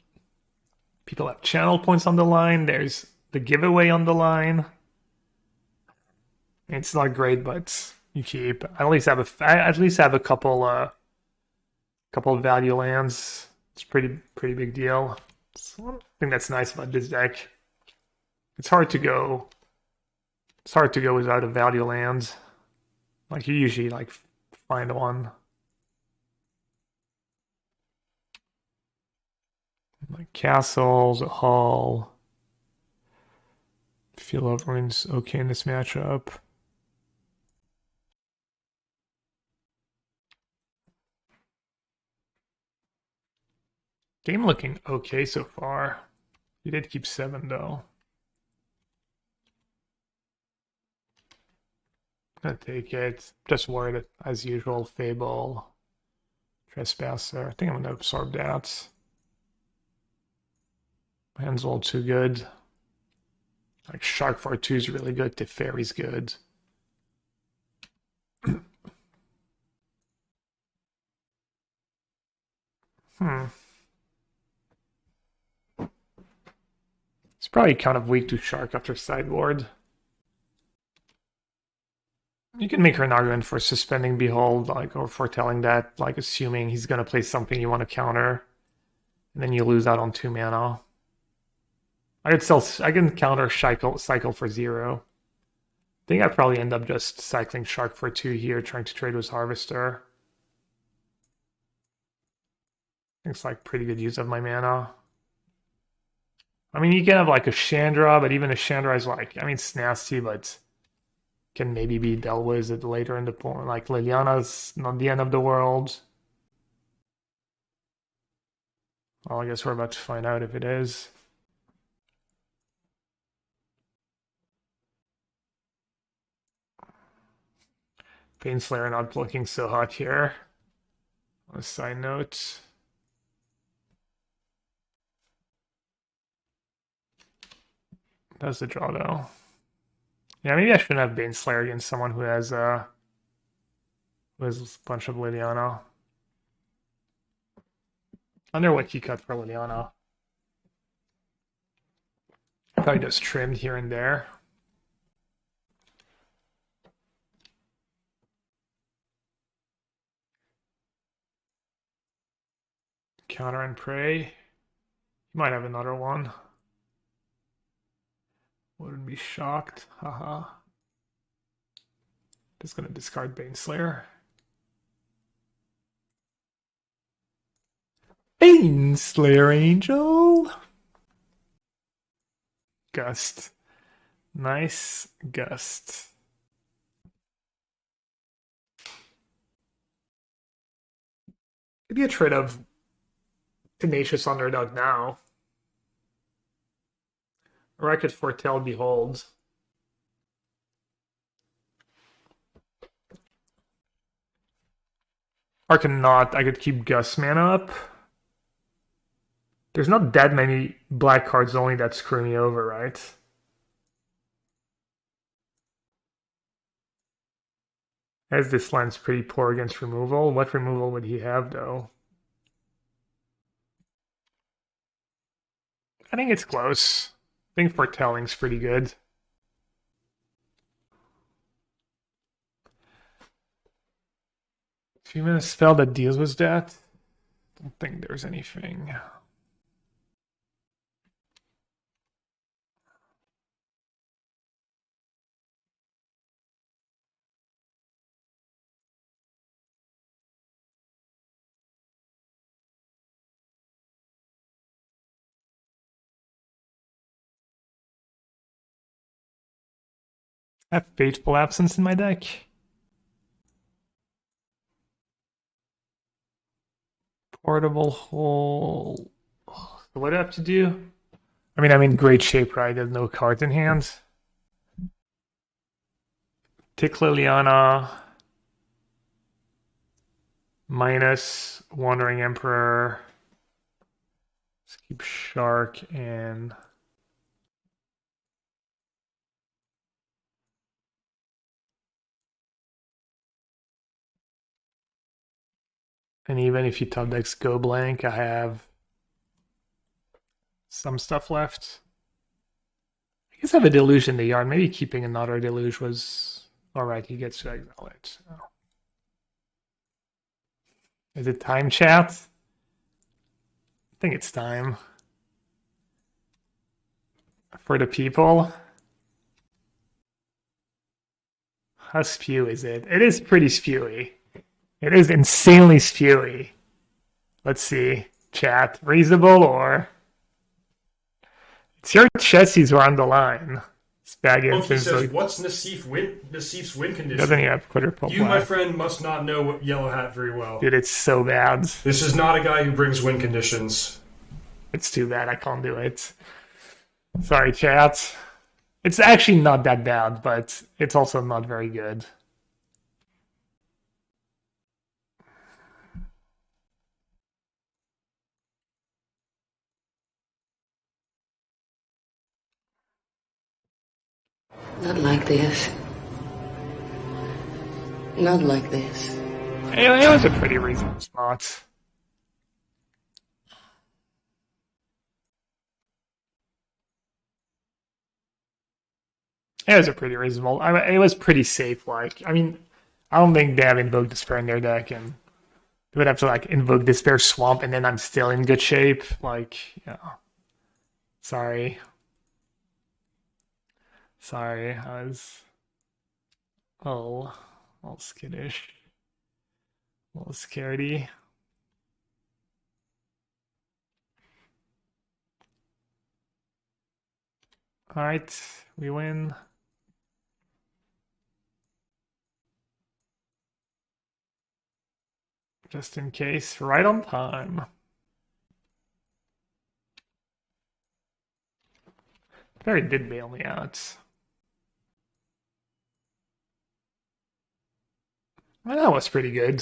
People have channel points on the line. There's the giveaway on the line. It's not great, but you keep. I at least have a couple value lands. It's pretty big deal. So I think that's nice about this deck. It's hard to go without a value land. Like you usually like find one. Like castles, a hall. Field of Ruins okay in this matchup. Game looking okay so far. You did keep 7 though. Gonna take it. Just worried as usual. Fable, Trespasser. I think I'm gonna absorb that. My hand's all too good. Like Shark for 2 is really good. Teferi's good. It's probably kind of weak to Shark after sideboard. You can make an argument for suspending Behold, like, or foretelling that, like, assuming he's gonna play something you want to counter, and then you lose out on 2 mana. I can counter cycle for 0. I think I'd probably end up just cycling Shark for 2 here, trying to trade with Harvester. It's like pretty good use of my mana. I mean, you can have like a Chandra, but even a Chandra is like, I mean, it's nasty, but can maybe be dealt with it later in the point. Like Liliana's not the end of the world. Well, I guess we're about to find out if it is. Baneslayer not looking so hot here. On a side note. Does the draw though. Yeah, maybe I shouldn't have Baneslayer against someone who has a bunch of Liliana. I wonder what he cut for Liliana. Probably just trimmed here and there. Counter and pray. He might have another one. Wouldn't be shocked. Haha. Just gonna discard Baneslayer. Baneslayer Angel! Gust. Nice gust. Could get rid of Tenacious Underdog now. Or I could foretell Behold. Or I could not. I could keep Gust mana up. There's not that many black cards only that screw me over, right? As this line's pretty poor against removal. What removal would he have, though? I think it's close. I think foretelling's pretty good. 3-minute spell that deals with that. Don't think there's anything. I have Fateful Absence in my deck. Portable Hole. So what do I have to do? I mean, I'm in great shape, right? There's no cards in hand. Tick Liliana. Minus Wandering Emperor. Let's keep Shark and... And even if you top decks go blank, I have some stuff left. I guess I have a Deluge in the yard. Maybe keeping another Deluge was... Alright, he gets to exile it. So. Is it time, chat? I think it's time. For the people. How spew is it? It is pretty spewy. It is insanely spewy. Let's see. Chat. Reasonable or... It's your chessies who are on the line. Monkey says, what's Nassif's win condition? Doesn't he have quadruple You, my friend, must not know what yellowhat very well. Dude, it's so bad. This is not a guy who brings win conditions. It's too bad. I can't do it. Sorry, chat. It's actually not that bad, but it's also not very good. Not like this. Not like this. It was a pretty reasonable spot. It was a pretty reasonable. It was pretty safe. Like, I mean, I don't think they have Invoke Despair in their deck, and they would have to like Invoke Despair Swamp, and then I'm still in good shape. Like, yeah. Sorry. Sorry, I was all skittish, a little scaredy. All right, we win. Just in case, right on time. Barry did bail me out. Well, that was pretty good.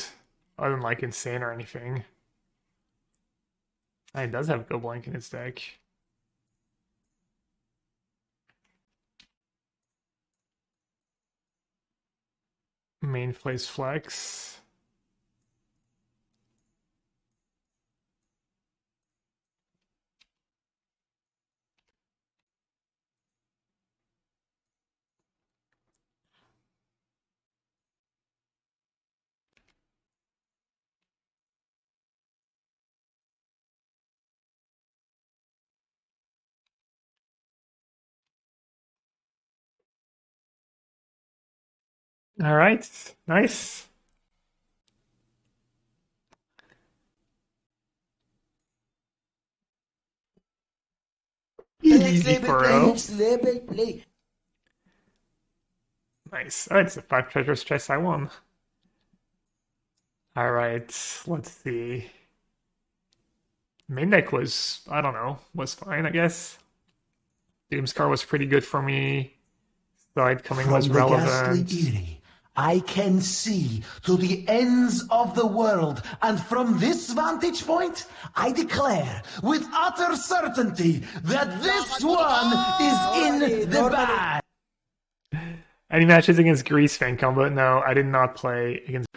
I didn't like insane or anything. It does have Go Blank in its deck. Main place flex. All right, nice. Easy for Nice. Oh, it's a 5 treasures chest I won. All right, let's see. Main deck was, I don't know, was fine, I guess. Doomscar was pretty good for me. Side coming was relevant. I can see to the ends of the world, and from this vantage point, I declare with utter certainty that this one is in the bag. Any matches against Grease fan combo? No, I did not play against.